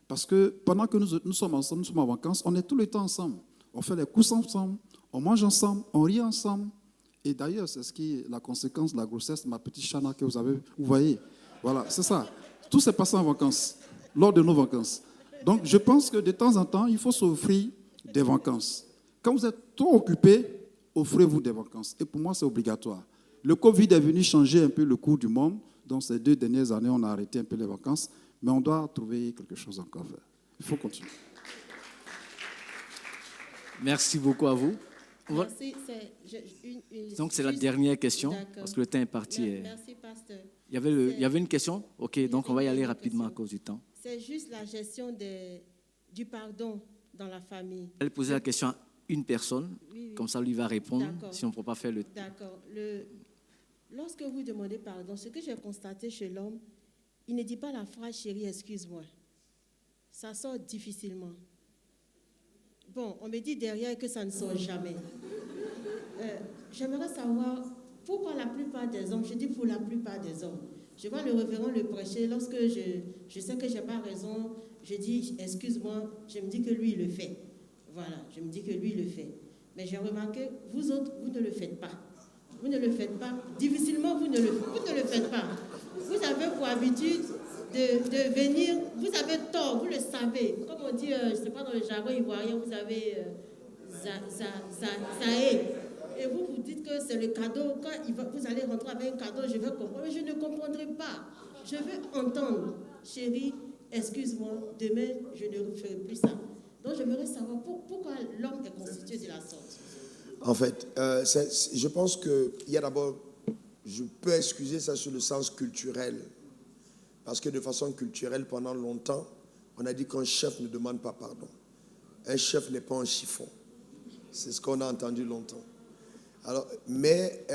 Parce que pendant que nous sommes ensemble, nous sommes en vacances, on est tout le temps ensemble. On fait les courses ensemble, on mange ensemble, on rit ensemble. Et d'ailleurs, c'est ce qui est la conséquence de la grossesse, ma petite Chana que vous voyez. Voilà, c'est ça. Tout s'est passé en vacances, lors de nos vacances. Donc, je pense que de temps en temps, il faut s'offrir des vacances. Quand vous êtes trop occupé, offrez-vous des vacances. Et pour moi, c'est obligatoire. Le Covid est venu changer un peu le cours du monde. Donc, ces 2 dernières années, on a arrêté un peu les vacances. Mais on doit trouver quelque chose encore à faire. Il faut continuer. Merci beaucoup à vous. Merci. Donc, c'est la dernière question, parce que le temps est parti. Merci, pasteur. Il y avait une question? OK, donc on va y aller rapidement à cause du temps. C'est juste la gestion des du pardon dans la famille. Elle posait la question à une personne, Oui, oui. comme ça lui va répondre D'accord. si on ne peut pas faire le... D'accord. Lorsque vous demandez pardon, ce que j'ai constaté chez l'homme, il ne dit pas la phrase « chérie, excuse-moi ». Ça sort difficilement. Bon, on me dit derrière que ça ne sort jamais. J'aimerais savoir pourquoi la plupart des hommes, je dis pour la plupart des hommes, je vois le révérend le prêcher, lorsque je sais que je n'ai pas raison, je dis excuse-moi, je me dis que lui il le fait. Voilà, je me dis que lui il le fait. Mais j'ai remarqué, vous autres, vous ne le faites pas. Vous ne le faites pas. Difficilement, vous ne le faites pas. Vous avez pour habitude de venir, vous avez tort, vous le savez. Comme on dit, je ne sais pas, dans le jargon ivoirien, vous avez ça est. Et vous vous dites que c'est le cadeau. Quand vous allez rentrer avec un cadeau, je vais comprendre. Mais je ne comprendrai pas. Je veux entendre, chérie, excuse-moi, demain, je ne referai plus ça. Donc, j'aimerais savoir pourquoi l'homme est constitué de la sorte. En fait, je pense qu'il y a d'abord, je peux excuser ça sur le sens culturel. Parce que de façon culturelle, pendant longtemps, on a dit qu'un chef ne demande pas pardon. Un chef n'est pas un chiffon. C'est ce qu'on a entendu longtemps. Alors, mais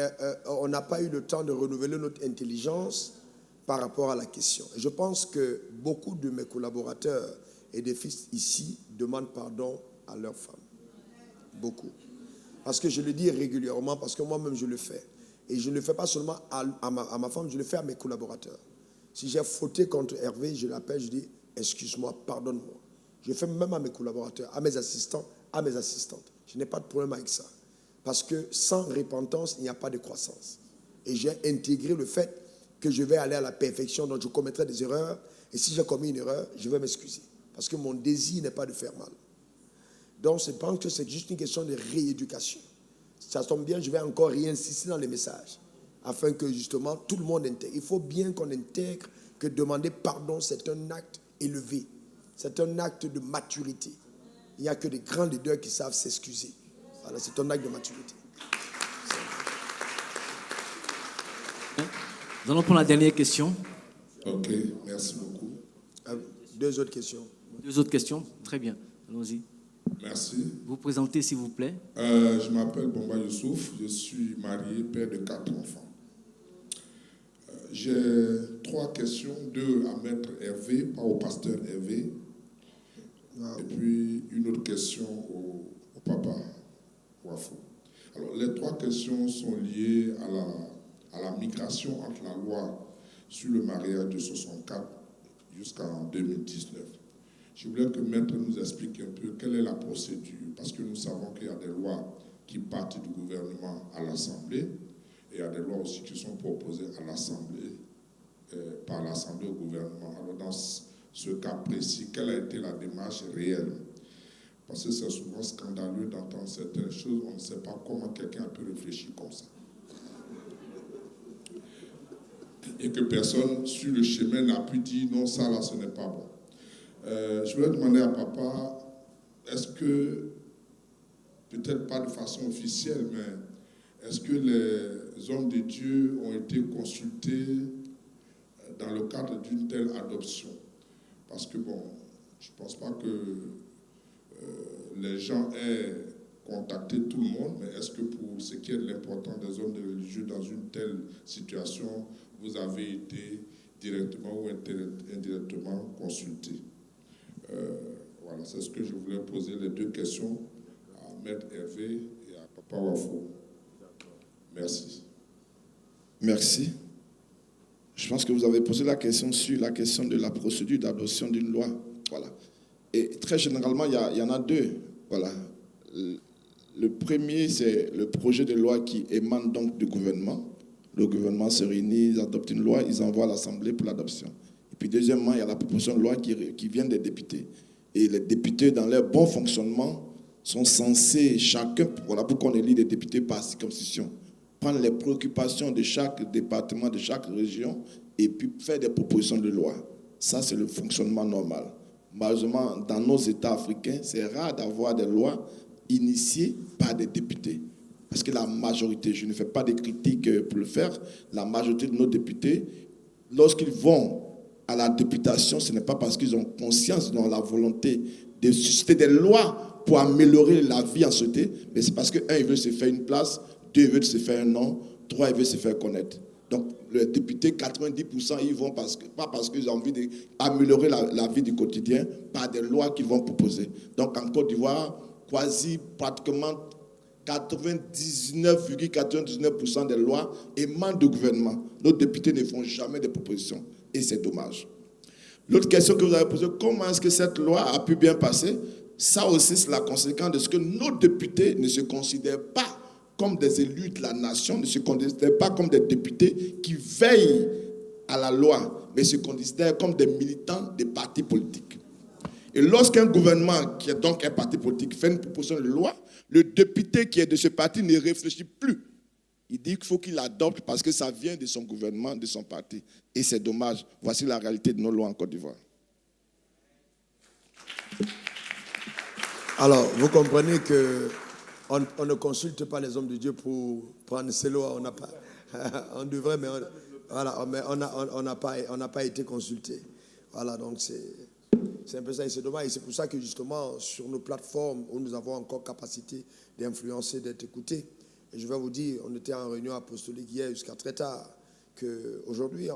on n'a pas eu le temps de renouveler notre intelligence par rapport à la question. Je pense que beaucoup de mes collaborateurs et des fils ici demandent pardon à leurs femmes. Beaucoup. Parce que je le dis régulièrement, parce que moi-même je le fais. Et je ne le fais pas seulement à ma femme, je le fais à mes collaborateurs. Si j'ai fauté contre Hervé, je l'appelle, je dis excuse-moi, pardonne-moi. Je le fais même à mes collaborateurs, à mes assistants, à mes assistantes. Je n'ai pas de problème avec ça. Parce que sans repentance, il n'y a pas de croissance. Et j'ai intégré le fait que je vais aller à la perfection, donc je commettrai des erreurs. Et si j'ai commis une erreur, je vais m'excuser. Parce que mon désir n'est pas de faire mal. Donc je pense que c'est juste une question de rééducation. Ça tombe bien, je vais encore réinsister dans les messages. Afin que justement tout le monde intègre. Il faut bien qu'on intègre que demander pardon, c'est un acte élevé. C'est un acte de maturité. Il n'y a que des grands leaders qui savent s'excuser. Voilà, c'est un acte de maturité. Nous allons prendre la dernière question. Ok, merci beaucoup. Deux autres questions. Deux autres questions. Très bien. Allons-y. Merci. Vous présentez, s'il vous plaît. Je m'appelle Bomba Youssouf. Je suis marié, père de 4 enfants. J'ai 3 questions, 2 à Maître Hervé, pas au pasteur Hervé. Et puis une autre question au papa Wafo. Alors, les 3 questions sont liées à la migration entre la loi sur le mariage de 64 jusqu'en 2019. Je voulais que Maître nous explique un peu quelle est la procédure, parce que nous savons qu'il y a des lois qui partent du gouvernement à l'Assemblée, et il y a des lois aussi qui sont proposées à l'Assemblée, par l'Assemblée au gouvernement. Alors dans ce cas précis, quelle a été la démarche réelle? Parce que c'est souvent scandaleux d'entendre certaines choses, on ne sait pas comment quelqu'un peut réfléchir comme ça. Et que personne sur le chemin n'a pu dire non, ça là, ce n'est pas bon. Je voulais demander à papa, est-ce que, peut-être pas de façon officielle, mais est-ce que les hommes de Dieu ont été consultés dans le cadre d'une telle adoption? Parce que, bon, je ne pense pas que les gens aient contacté tout le monde, mais est-ce que pour ce qui est de l'importance des hommes de religieux dans une telle situation, vous avez été directement ou indirectement consulté? Voilà, c'est ce que je voulais poser, les 2 questions à Maître Hervé et à Papa Wafo. Merci. Merci. Je pense que vous avez posé la question sur la question de la procédure d'adoption d'une loi. Voilà. Et très généralement, il y en a 2. Voilà. Le premier, c'est le projet de loi qui émane donc du gouvernement. Le gouvernement se réunit, ils adoptent une loi, ils envoient à l'Assemblée pour l'adoption. Et puis deuxièmement, il y a la proposition de loi qui vient des députés. Et les députés, dans leur bon fonctionnement, sont censés, chacun, voilà pourquoi on élit les députés par circonscription, prendre les préoccupations de chaque département, de chaque région, et puis faire des propositions de loi. Ça, c'est le fonctionnement normal. Malheureusement, dans nos États africains, c'est rare d'avoir des lois initiées par des députés. Parce que la majorité, je ne fais pas de critiques pour le faire, la majorité de nos députés, lorsqu'ils vont à la députation, ce n'est pas parce qu'ils ont conscience de la volonté de susciter des lois pour améliorer la vie en société, mais c'est parce que, un, ils veulent se faire une place, deux, ils veulent se faire un nom, trois, ils veulent se faire connaître. Donc, les députés, 90%, ils vont pas parce qu'ils ont envie d'améliorer la vie du quotidien par des lois qu'ils vont proposer. Donc, en Côte d'Ivoire, pratiquement 99,99% des lois émanent du gouvernement. Nos députés ne font jamais de propositions. Et c'est dommage. L'autre question que vous avez posée, comment est-ce que cette loi a pu bien passer? Ça aussi, c'est la conséquence de ce que nos députés ne se considèrent pas comme des élus de la nation, ne se considèrent pas comme des députés qui veillent à la loi, mais se considèrent comme des militants des partis politiques. Et lorsqu'un gouvernement, qui est donc un parti politique, fait une proposition de loi, le député qui est de ce parti ne réfléchit plus. Il dit qu'il faut qu'il l'adopte parce que ça vient de son gouvernement, de son parti. Et c'est dommage. Voici la réalité de nos lois en Côte d'Ivoire. Alors, vous comprenez qu'on ne consulte pas les hommes de Dieu pour prendre ces lois. On n'a pas, on devrait, mais on n'a pas été consulté. Voilà, donc c'est un peu ça et c'est dommage. Et c'est pour ça que justement, sur nos plateformes où nous avons encore capacité d'influencer, d'être écoutés, et je vais vous dire, on était en réunion apostolique hier jusqu'à très tard, qu'aujourd'hui,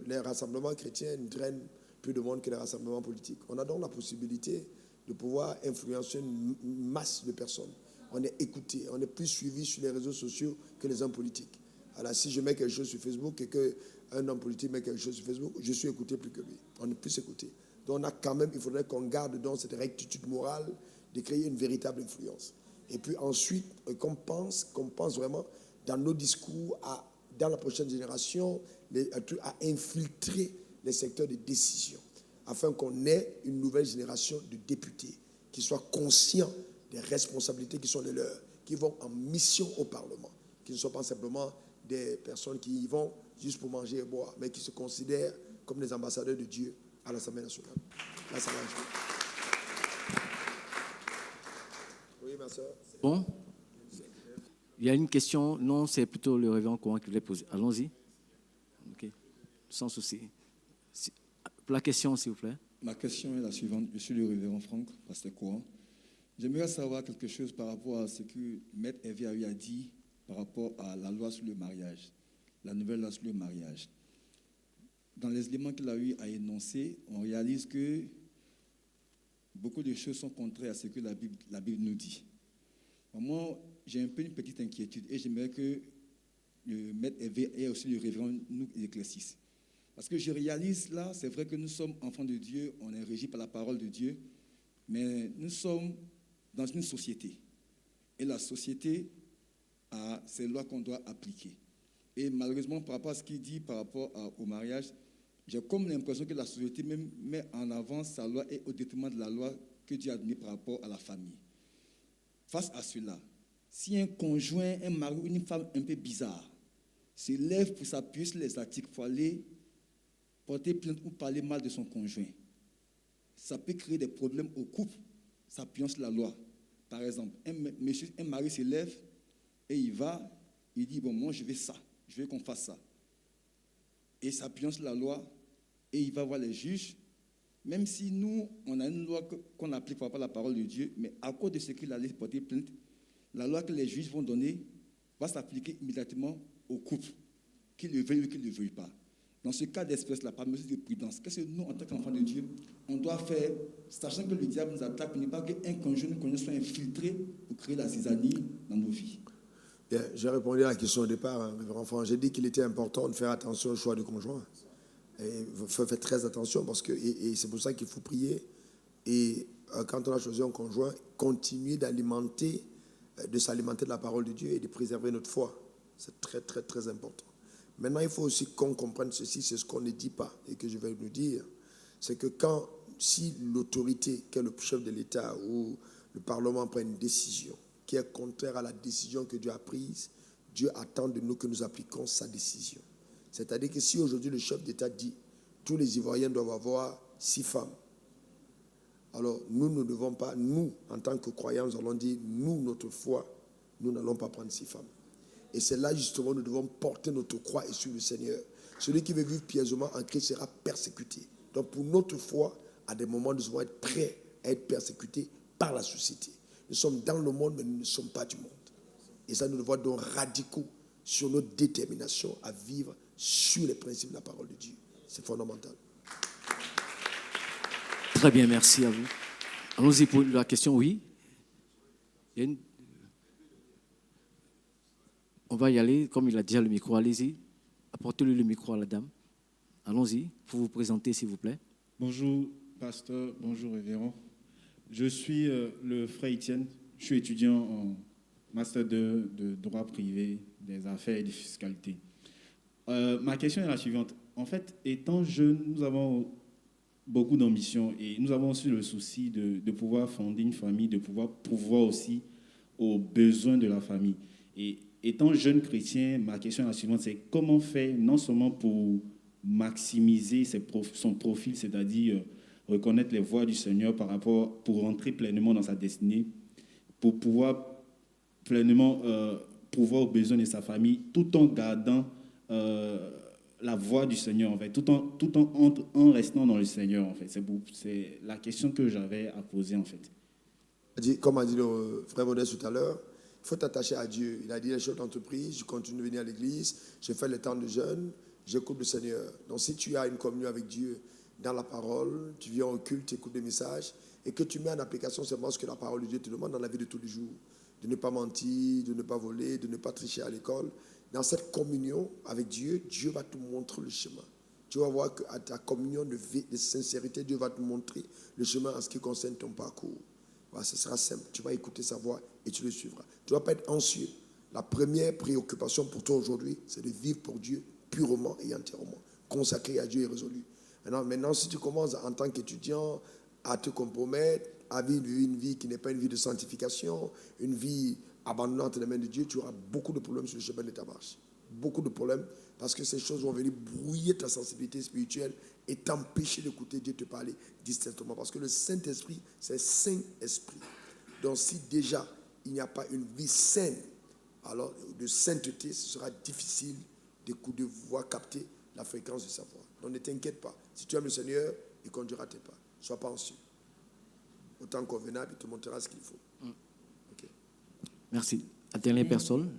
les rassemblements chrétiens drainent plus de monde que les rassemblements politiques. On a donc la possibilité de pouvoir influencer une masse de personnes. On est écouté, on est plus suivi sur les réseaux sociaux que les hommes politiques. Alors si je mets quelque chose sur Facebook et qu'un homme politique met quelque chose sur Facebook, je suis écouté plus que lui. On est plus écouté. Donc on a quand même, il faudrait qu'on garde dans cette rectitude morale de créer une véritable influence. Et puis ensuite, qu'on pense vraiment dans nos discours, dans la prochaine génération, à infiltrer les secteurs de décision, afin qu'on ait une nouvelle génération de députés qui soient conscients des responsabilités qui sont les leurs, qui vont en mission au Parlement, qui ne sont pas simplement des personnes qui y vont juste pour manger et boire, mais qui se considèrent comme des ambassadeurs de Dieu à l'Assemblée nationale. Là, ça va jouer. Oui, ma soeur. Bon. Il y a une question. Non, c'est plutôt le révérend Coran qui voulait poser. Allons-y. OK. Sans souci. Pour la question, s'il vous plaît. Ma question est la suivante. Je suis le révérend Franck, pasteur Coran. J'aimerais savoir quelque chose par rapport à ce que Maître Hervé a dit par rapport à la loi sur le mariage, la nouvelle loi sur le mariage. Dans les éléments qu'il a eu à énoncer, on réalise que beaucoup de choses sont contraires à ce que la Bible nous dit. Moi, j'ai un peu une petite inquiétude et j'aimerais que le Maître Hervé et aussi le révérend nous éclaircissent. Parce que je réalise là, c'est vrai que nous sommes enfants de Dieu, on est régis par la parole de Dieu, mais nous sommes dans une société. Et la société a ces lois qu'on doit appliquer. Et malheureusement, par rapport à ce qu'il dit par rapport au mariage, j'ai comme l'impression que la société même met en avant sa loi et au détriment de la loi que Dieu a donnée par rapport à la famille. Face à cela, si un conjoint, un mari ou une femme un peu bizarre se lève pour s'appuyer sur les articles pour aller porter plainte ou parler mal de son conjoint, ça peut créer des problèmes au couple, s'appuyant sur la loi. Par exemple, un mari se lève et il dit, bon, moi je veux ça, je veux qu'on fasse ça. Et s'appuyant sur la loi, et il va voir les juges, même si nous, on a une loi qu'on applique par rapport à la parole de Dieu, mais à cause de ce qu'il allait porter plainte, la loi que les juges vont donner va s'appliquer immédiatement au couple, qu'ils le veuillent ou qu'ils ne le veuillent pas. Dans ce cas d'espèce-là, par mesure de prudence, qu'est-ce que nous, en tant qu'enfants de Dieu, on doit faire, sachant que le diable nous attaque, pour ne pas qu'un conjoint soit infiltré pour créer la zizanie dans nos vies? Bien, j'ai répondu à la question au départ, révérend Franck. J'ai dit qu'il était important de faire attention au choix du conjoint. Et il faut faire très attention parce que et c'est pour ça qu'il faut prier. Et quand on a choisi un conjoint, continuer de s'alimenter de la parole de Dieu et de préserver notre foi. C'est très, très, très important. Maintenant, il faut aussi qu'on comprenne ceci, c'est ce qu'on ne dit pas et que je vais nous dire. C'est que si l'autorité, qui est le chef de l'État ou le Parlement prend une décision qui est contraire à la décision que Dieu a prise, Dieu attend de nous que nous appliquions sa décision. C'est-à-dire que si aujourd'hui le chef d'État dit tous les Ivoiriens doivent avoir 6 femmes, alors nous ne devons pas, nous, en tant que croyants, nous allons dire, nous, notre foi, nous n'allons pas prendre 6 femmes. Et c'est là justement nous devons porter notre croix et suivre le Seigneur. Celui qui veut vivre pieusement en Christ sera persécuté. Donc pour notre foi, à des moments, nous devons être prêts à être persécutés par la société. Nous sommes dans le monde, mais nous ne sommes pas du monde. Et ça, nous devons être donc radicaux sur notre détermination à vivre sur les principes de la parole de Dieu. C'est fondamental. Très bien, merci à vous. Allons-y pour la question, oui. On va y aller, comme il a déjà le micro, allez-y. Apportez-lui le micro à la dame. Allons-y, pour vous présenter, s'il vous plaît. Bonjour, pasteur, bonjour, révérend. Je suis le frère Étienne. Je suis étudiant en master de droit privé, des affaires et des fiscalités. Ma question est la suivante. En fait, étant jeune, nous avons beaucoup d'ambition et nous avons aussi le souci de pouvoir fonder une famille, de pouvoir pourvoir aussi aux besoins de la famille. Et étant jeune chrétien, ma question est la suivante, c'est comment faire non seulement pour maximiser son profil, c'est-à-dire reconnaître les voies du Seigneur pour rentrer pleinement dans sa destinée, pour pouvoir pleinement pourvoir aux besoins de sa famille, tout en gardant la voie du Seigneur, en fait, tout en restant dans le Seigneur, en fait. C'est la question que j'avais à poser, en fait. Comme a dit le frère Modeste tout à l'heure, il faut t'attacher à Dieu. Il a dit les choses d'entreprise, je continue de venir à l'église, je fais le temps de jeûne, j'écoute le Seigneur. Donc si tu as une communion avec Dieu dans la parole, tu viens au culte, tu écoutes des messages, et que tu mets en application seulement ce que la parole de Dieu te demande dans la vie de tous les jours, de ne pas mentir, de ne pas voler, de ne pas tricher à l'école. Dans cette communion avec Dieu, Dieu va te montrer le chemin. Tu vas voir qu'à ta communion de sincérité, Dieu va te montrer le chemin en ce qui concerne ton parcours. Voilà, ce sera simple. Tu vas écouter sa voix et tu le suivras. Tu ne vas pas être anxieux. La première préoccupation pour toi aujourd'hui, c'est de vivre pour Dieu purement et entièrement. Consacré à Dieu et résolu. Maintenant, si tu commences en tant qu'étudiant à te compromettre, à vivre une vie qui n'est pas une vie de sanctification, une vie abandonnant entre les mains de Dieu, tu auras beaucoup de problèmes sur le chemin de ta marche. Beaucoup de problèmes parce que ces choses vont venir brouiller ta sensibilité spirituelle et t'empêcher d'écouter Dieu te parler distinctement. Parce que le Saint-Esprit, c'est Saint-Esprit. Donc si déjà il n'y a pas une vie saine, alors de sainteté, ce sera difficile de voir capter la fréquence de sa voix. Donc ne t'inquiète pas. Si tu aimes le Seigneur, il conduira tes pas. Ne sois pas anxieux. Au temps convenable, il te montrera ce qu'il faut. Okay. Merci. La dernière personne.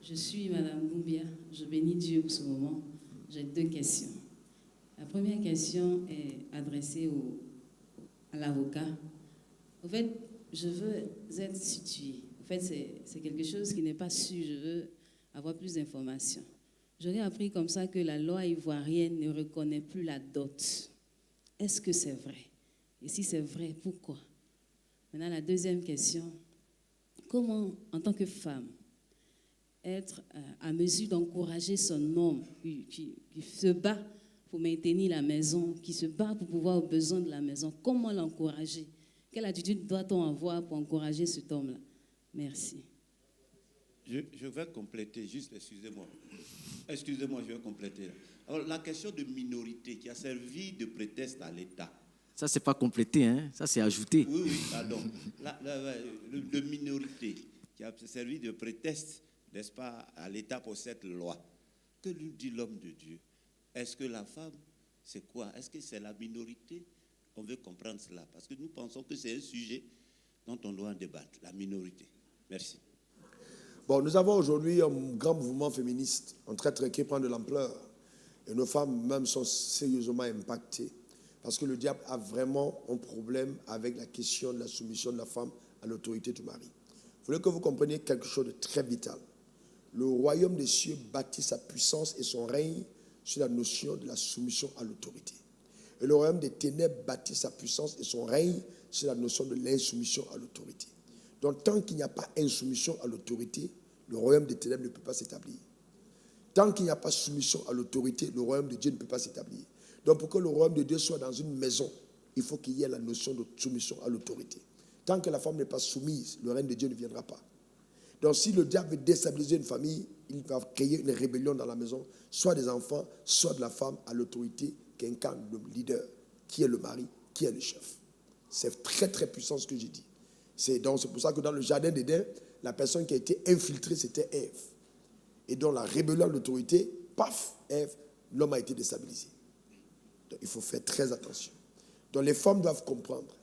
Je suis Madame Boumbia. Je bénis Dieu pour ce moment. J'ai 2 questions. La première question est adressée à l'avocat. En fait, je veux être située. En fait, c'est quelque chose qui n'est pas sûr. Je veux avoir plus d'informations. J'aurais appris comme ça que la loi ivoirienne ne reconnaît plus la dot. Est-ce que c'est vrai? Et si c'est vrai, pourquoi? Maintenant, la deuxième question. Comment, en tant que femme, être à mesure d'encourager son homme qui se bat pour maintenir la maison, qui se bat pour pouvoir aux besoins de la maison? Comment l'encourager? Quelle attitude doit-on avoir pour encourager cet homme-là? Merci. Je vais compléter, juste, excusez-moi. Excusez-moi, je vais compléter. Alors, la question de minorité qui a servi de prétexte à l'État. Ça, c'est pas complété, hein? Ça, c'est ajouté. Oui, pardon. Le minorité qui a servi de prétexte, n'est-ce pas, à l'État pour cette loi. Que lui dit l'homme de Dieu? Est-ce que la femme, c'est quoi? Est-ce que c'est la minorité? On veut comprendre cela. Parce que nous pensons que c'est un sujet dont on doit en débattre, la minorité. Merci. Bon, nous avons aujourd'hui un grand mouvement féministe en train qui prend de l'ampleur. Et nos femmes même sont sérieusement impactées. Parce que le diable a vraiment un problème avec la question de la soumission de la femme à l'autorité du mari. Il faudrait que vous compreniez quelque chose de très vital. Le royaume des cieux bâtit sa puissance et son règne sur la notion de la soumission à l'autorité. Et le royaume des ténèbres bâtit sa puissance et son règne sur la notion de l'insoumission à l'autorité. Donc tant qu'il n'y a pas insoumission à l'autorité, le royaume des ténèbres ne peut pas s'établir. Tant qu'il n'y a pas soumission à l'autorité, le royaume de Dieu ne peut pas s'établir. Donc pour que le royaume de Dieu soit dans une maison, il faut qu'il y ait la notion de soumission à l'autorité. Tant que la femme n'est pas soumise, le règne de Dieu ne viendra pas. Donc si le diable veut déstabiliser une famille, il va créer une rébellion dans la maison, soit des enfants, soit de la femme à l'autorité qu'incarne le leader, qui est le mari, qui est le chef. C'est très très puissant ce que j'ai dit. C'est pour ça que dans le jardin d'Éden, la personne qui a été infiltrée, c'était Ève. et dans la rébellion de l'autorité, paf, Ève, l'homme a été déstabilisé. Donc, il faut faire très attention. Donc les femmes doivent comprendre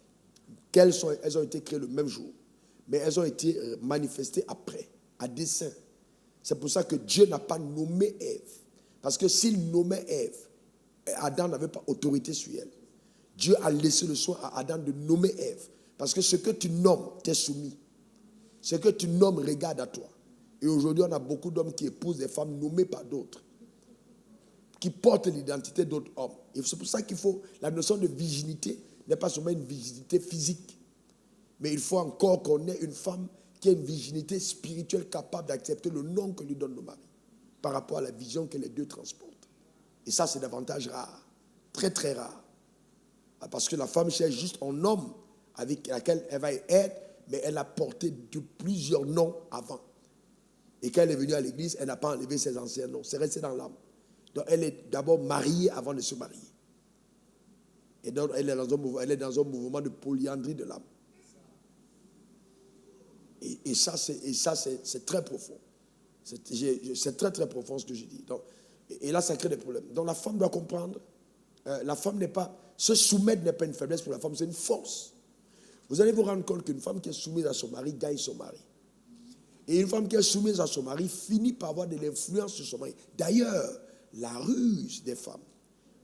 qu'elles ont été créées le même jour, mais elles ont été manifestées après, à dessein. C'est pour ça que Dieu n'a pas nommé Ève. Parce que s'il nommait Ève, Adam n'avait pas autorité sur elle. Dieu a laissé le soin à Adam de nommer Ève. Parce que ce que tu nommes, t'es soumis. Ce que tu nommes regarde à toi. Et aujourd'hui, on a beaucoup d'hommes qui épousent des femmes nommées par d'autres, qui portent l'identité d'autres hommes. Et c'est pour ça qu'il faut, la notion de virginité n'est pas seulement une virginité physique, mais il faut encore qu'on ait une femme qui a une virginité spirituelle capable d'accepter le nom que lui donne le mari, par rapport à la vision que les deux transportent. Et ça, c'est davantage rare, très très rare. Parce que la femme cherche juste un homme avec lequel elle va être, mais elle a porté de plusieurs noms avant. Et quand elle est venue à l'église, elle n'a pas enlevé ses anciens noms, c'est resté dans l'âme. Donc elle est d'abord mariée avant de se marier. Et donc elle est dans un mouvement de polyandrie de l'âme. Et ça, c'est très profond. C'est très très profond ce que je dis. Donc, et là, ça crée des problèmes. Donc la femme doit comprendre, la femme n'est pas, se soumettre n'est pas une faiblesse pour la femme, c'est une force. Vous allez vous rendre compte qu'une femme qui est soumise à son mari gagne son mari. Et une femme qui est soumise à son mari finit par avoir de l'influence sur son mari. D'ailleurs, la ruse des femmes,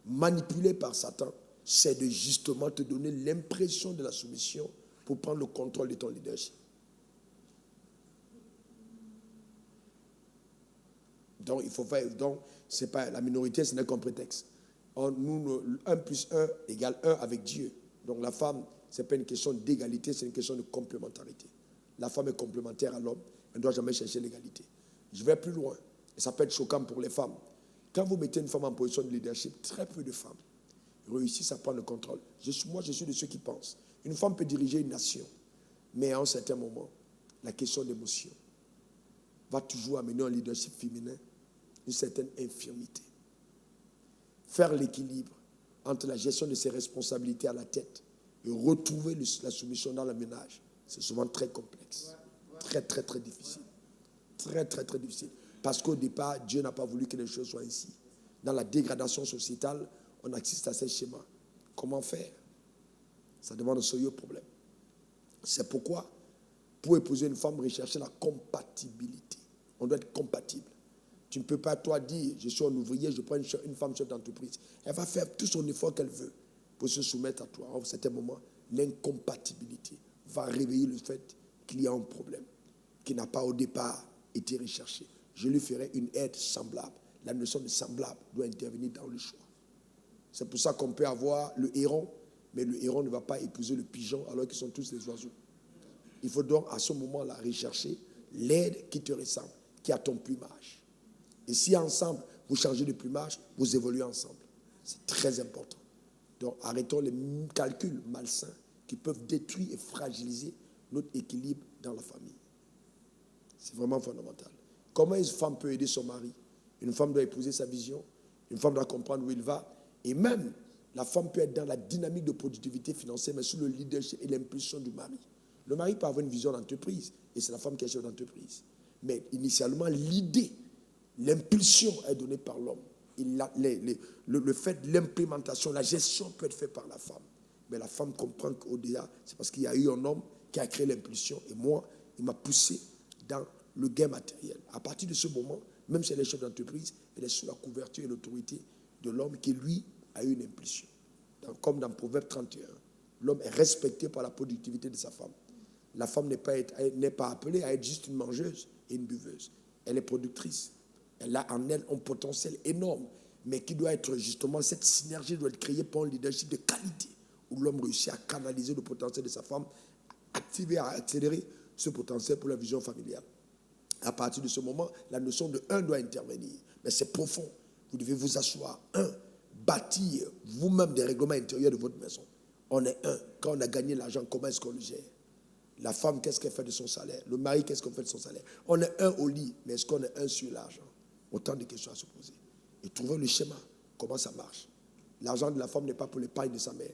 manipulées par Satan, c'est de justement te donner l'impression de la soumission pour prendre le contrôle de ton leadership. Donc, il faut faire. Donc, c'est pas la minorité, ce n'est qu'un prétexte. Nous, 1 plus 1 égale 1 avec Dieu. Donc, la femme, ce n'est pas une question d'égalité, c'est une question de complémentarité. La femme est complémentaire à l'homme, elle ne doit jamais chercher l'égalité. Je vais plus loin, et ça peut être choquant pour les femmes. Quand vous mettez une femme en position de leadership, très peu de femmes réussissent à prendre le contrôle. Moi, je suis de ceux qui pensent. Une femme peut diriger une nation, mais à un certain moment, la question d'émotion va toujours amener un leadership féminin une certaine infirmité. Faire l'équilibre entre la gestion de ses responsabilités à la tête et retrouver la soumission dans le ménage, c'est souvent très complexe. Très, très, très difficile. Très, très, très difficile. Parce qu'au départ, Dieu n'a pas voulu que les choses soient ainsi. Dans la dégradation sociétale, on assiste à ces schémas. Comment faire? Ça demande un sérieux problème. C'est pourquoi, pour épouser une femme, rechercher la compatibilité. On doit être compatible. Tu ne peux pas, toi, dire, je suis un ouvrier, je prends une femme chef d'entreprise. Elle va faire tout son effort qu'elle veut pour se soumettre à toi. À un certain moment, l'incompatibilité va réveiller le fait qu'il y a un problème qui n'a pas au départ été recherché. Je lui ferai une aide semblable. La notion de semblable doit intervenir dans le choix. C'est pour ça qu'on peut avoir le héron, mais le héron ne va pas épouser le pigeon alors qu'ils sont tous des oiseaux. Il faut donc à ce moment-là rechercher l'aide qui te ressemble, qui a ton plumage. Et si ensemble, vous changez de plumage, vous évoluez ensemble. C'est très important. Donc arrêtons les calculs malsains qui peuvent détruire et fragiliser notre équilibre dans la famille. C'est vraiment fondamental. Comment une femme peut aider son mari? Une femme doit épouser sa vision. Une femme doit comprendre où il va. Et même, la femme peut être dans la dynamique de productivité financière, mais sous le leadership et l'impulsion du mari. Le mari peut avoir une vision d'entreprise, et c'est la femme qui est chef d'entreprise. Mais initialement, l'idée, l'impulsion est donnée par l'homme. Le fait de l'implémentation, la gestion peut être faite par la femme. Mais la femme comprend qu'au-delà, c'est parce qu'il y a eu un homme qui a créé l'impulsion. Et moi, il m'a poussé dans le gain matériel. À partir de ce moment, même si elle est chef d'entreprise, elle est sous la couverture et l'autorité de l'homme qui, lui, a eu une impulsion. Comme dans Proverbe 31, l'homme est respecté par la productivité de sa femme. La femme n'est pas appelée à être juste une mangeuse et une buveuse. Elle est productrice. Elle a en elle un potentiel énorme, mais qui doit être justement, cette synergie doit être créée par un leadership de qualité, où l'homme réussit à canaliser le potentiel de sa femme, activer, à accélérer ce potentiel pour la vision familiale. À partir de ce moment, la notion de un doit intervenir. Mais c'est profond. Vous devez vous asseoir. Bâtir vous-même des règlements intérieurs de votre maison. On est un. Quand on a gagné l'argent, comment est-ce qu'on le gère? La femme, qu'est-ce qu'elle fait de son salaire? Le mari, qu'est-ce qu'on fait de son salaire? On est un au lit, mais est-ce qu'on est un sur l'argent? Autant de questions à se poser. Et trouver le schéma. Comment ça marche? L'argent de la femme n'est pas pour l'épargne de sa mère.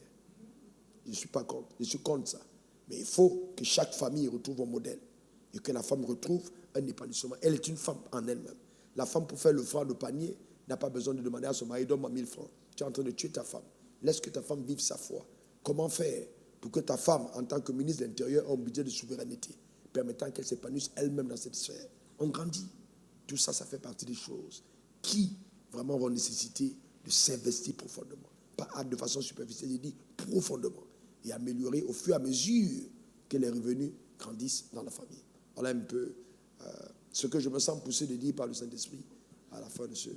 Je ne suis pas contre. Je suis contre ça. Mais il faut que chaque famille retrouve un modèle. Et que la femme retrouve un épanouissement. Elle est une femme en elle-même. La femme, pour faire le franc de panier, n'a pas besoin de demander à son mari, donne-moi 1000 francs. Tu es en train de tuer ta femme. Laisse que ta femme vive sa foi. Comment faire pour que ta femme, en tant que ministre de l'Intérieur, ait un budget de souveraineté, permettant qu'elle s'épanouisse elle-même dans cette sphère? On grandit. Tout ça, ça fait partie des choses qui vraiment vont nécessiter de s'investir profondément. Pas de façon superficielle, il dit profondément. Et améliorer au fur et à mesure que les revenus grandissent dans la famille. Voilà un peu ce que je me sens poussé de dire par le Saint-Esprit à la fin de ce...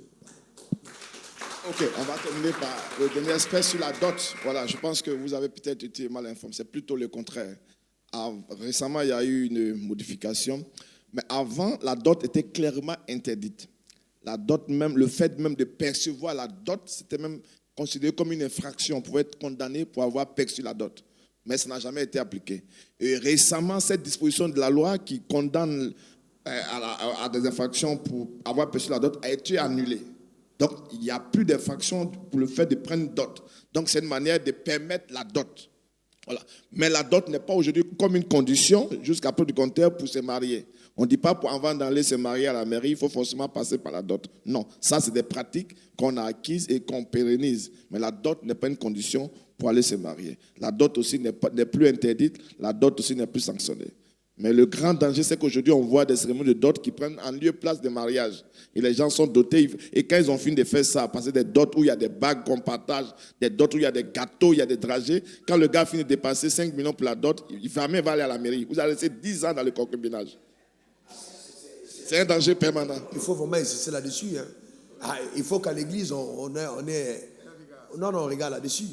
Ok, on va terminer par le dernier aspect sur la dot. Voilà, je pense que vous avez peut-être été mal informé. C'est plutôt le contraire. Récemment, il y a eu une modification. Mais avant, la dot était clairement interdite. La dot même, le fait même de percevoir la dot, c'était même considéré comme une infraction. On pouvait être condamné pour avoir perçu la dot. Mais ça n'a jamais été appliqué. Et récemment, cette disposition de la loi qui condamne à des infractions pour avoir perçu la dot a été annulée. Donc, il n'y a plus d'infraction pour le fait de prendre une dot. Donc, c'est une manière de permettre la dot. Voilà. Mais la dot n'est pas aujourd'hui comme une condition, jusqu'à peu du compteur, pour se marier. On ne dit pas avant d'aller se marier à la mairie, il faut forcément passer par la dot. Non, ça, c'est des pratiques qu'on a acquises et qu'on pérennise. Mais la dot n'est pas une condition pour aller se marier. La dot aussi n'est plus interdite, la dot aussi n'est plus sanctionnée. Mais le grand danger, c'est qu'aujourd'hui, on voit des cérémonies de dot qui prennent en lieu place des mariages. Et les gens sont dotés. Et quand ils ont fini de faire ça, passer des dots où il y a des bagues qu'on partage, des dots où il y a des gâteaux, il y a des dragées, quand le gars finit de dépenser 5 millions pour la dot, il va même aller à la mairie. Vous allez rester 10 ans dans le concubinage. C'est un danger permanent. Il faut vraiment insister là-dessus. Il faut qu'à l'église, on ait... Non, on regarde là-dessus.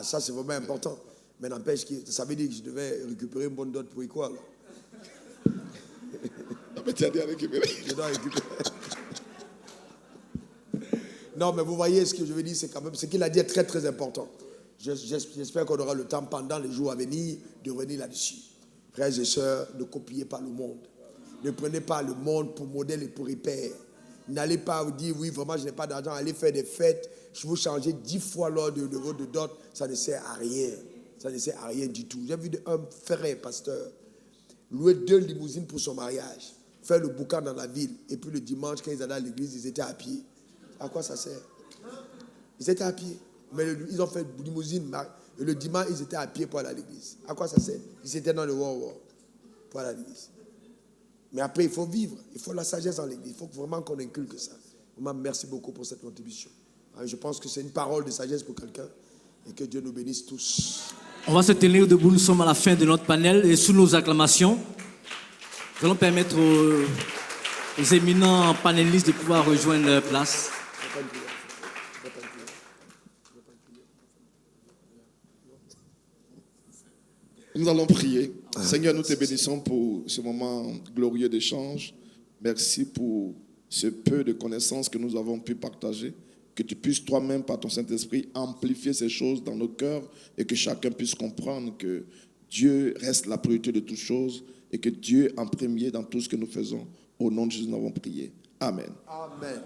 Ça, c'est vraiment important. Mais n'empêche que ça veut dire que je devais récupérer une bonne dot pour y quoi, là? Mais tu as dit à récupérer. Je dois récupérer. Non, mais vous voyez, ce que je veux dire, c'est quand même, ce qu'il a dit est très, très important. J'espère qu'on aura le temps pendant les jours à venir de revenir là-dessus. Frères et sœurs, ne copiez pas le monde. Ne prenez pas le monde pour modèle et pour repère. N'allez pas vous dire, oui, vraiment, je n'ai pas d'argent, allez faire des fêtes, je vous changer 10 fois l'ordre de votre dot, ça ne sert à rien. Ça ne sert à rien du tout. J'ai vu un frère pasteur louer 2 limousines pour son mariage, faire le boucan dans la ville, et puis le dimanche, quand ils allaient à l'église, ils étaient à pied. À quoi ça sert? Ils étaient à pied. Mais ils ont fait limousine, et le dimanche, ils étaient à pied pour aller à l'église. À quoi ça sert? Ils étaient dans le war pour aller à l'église. Mais après, il faut vivre. Il faut la sagesse dans l'église. Il faut vraiment qu'on inculque ça. Vraiment, merci beaucoup pour cette contribution. Je pense que c'est une parole de sagesse pour quelqu'un, et que Dieu nous bénisse tous. On va se tenir debout, nous sommes à la fin de notre panel et sous nos acclamations, nous allons permettre aux éminents panélistes de pouvoir rejoindre leur place. Nous allons prier. Seigneur, nous te bénissons pour ce moment glorieux d'échange. Merci pour ce peu de connaissances que nous avons pu partager. Que tu puisses toi-même, par ton Saint-Esprit, amplifier ces choses dans nos cœurs et que chacun puisse comprendre que Dieu reste la priorité de toutes choses et que Dieu est en premier dans tout ce que nous faisons. Au nom de Jésus, nous avons prié. Amen. Amen.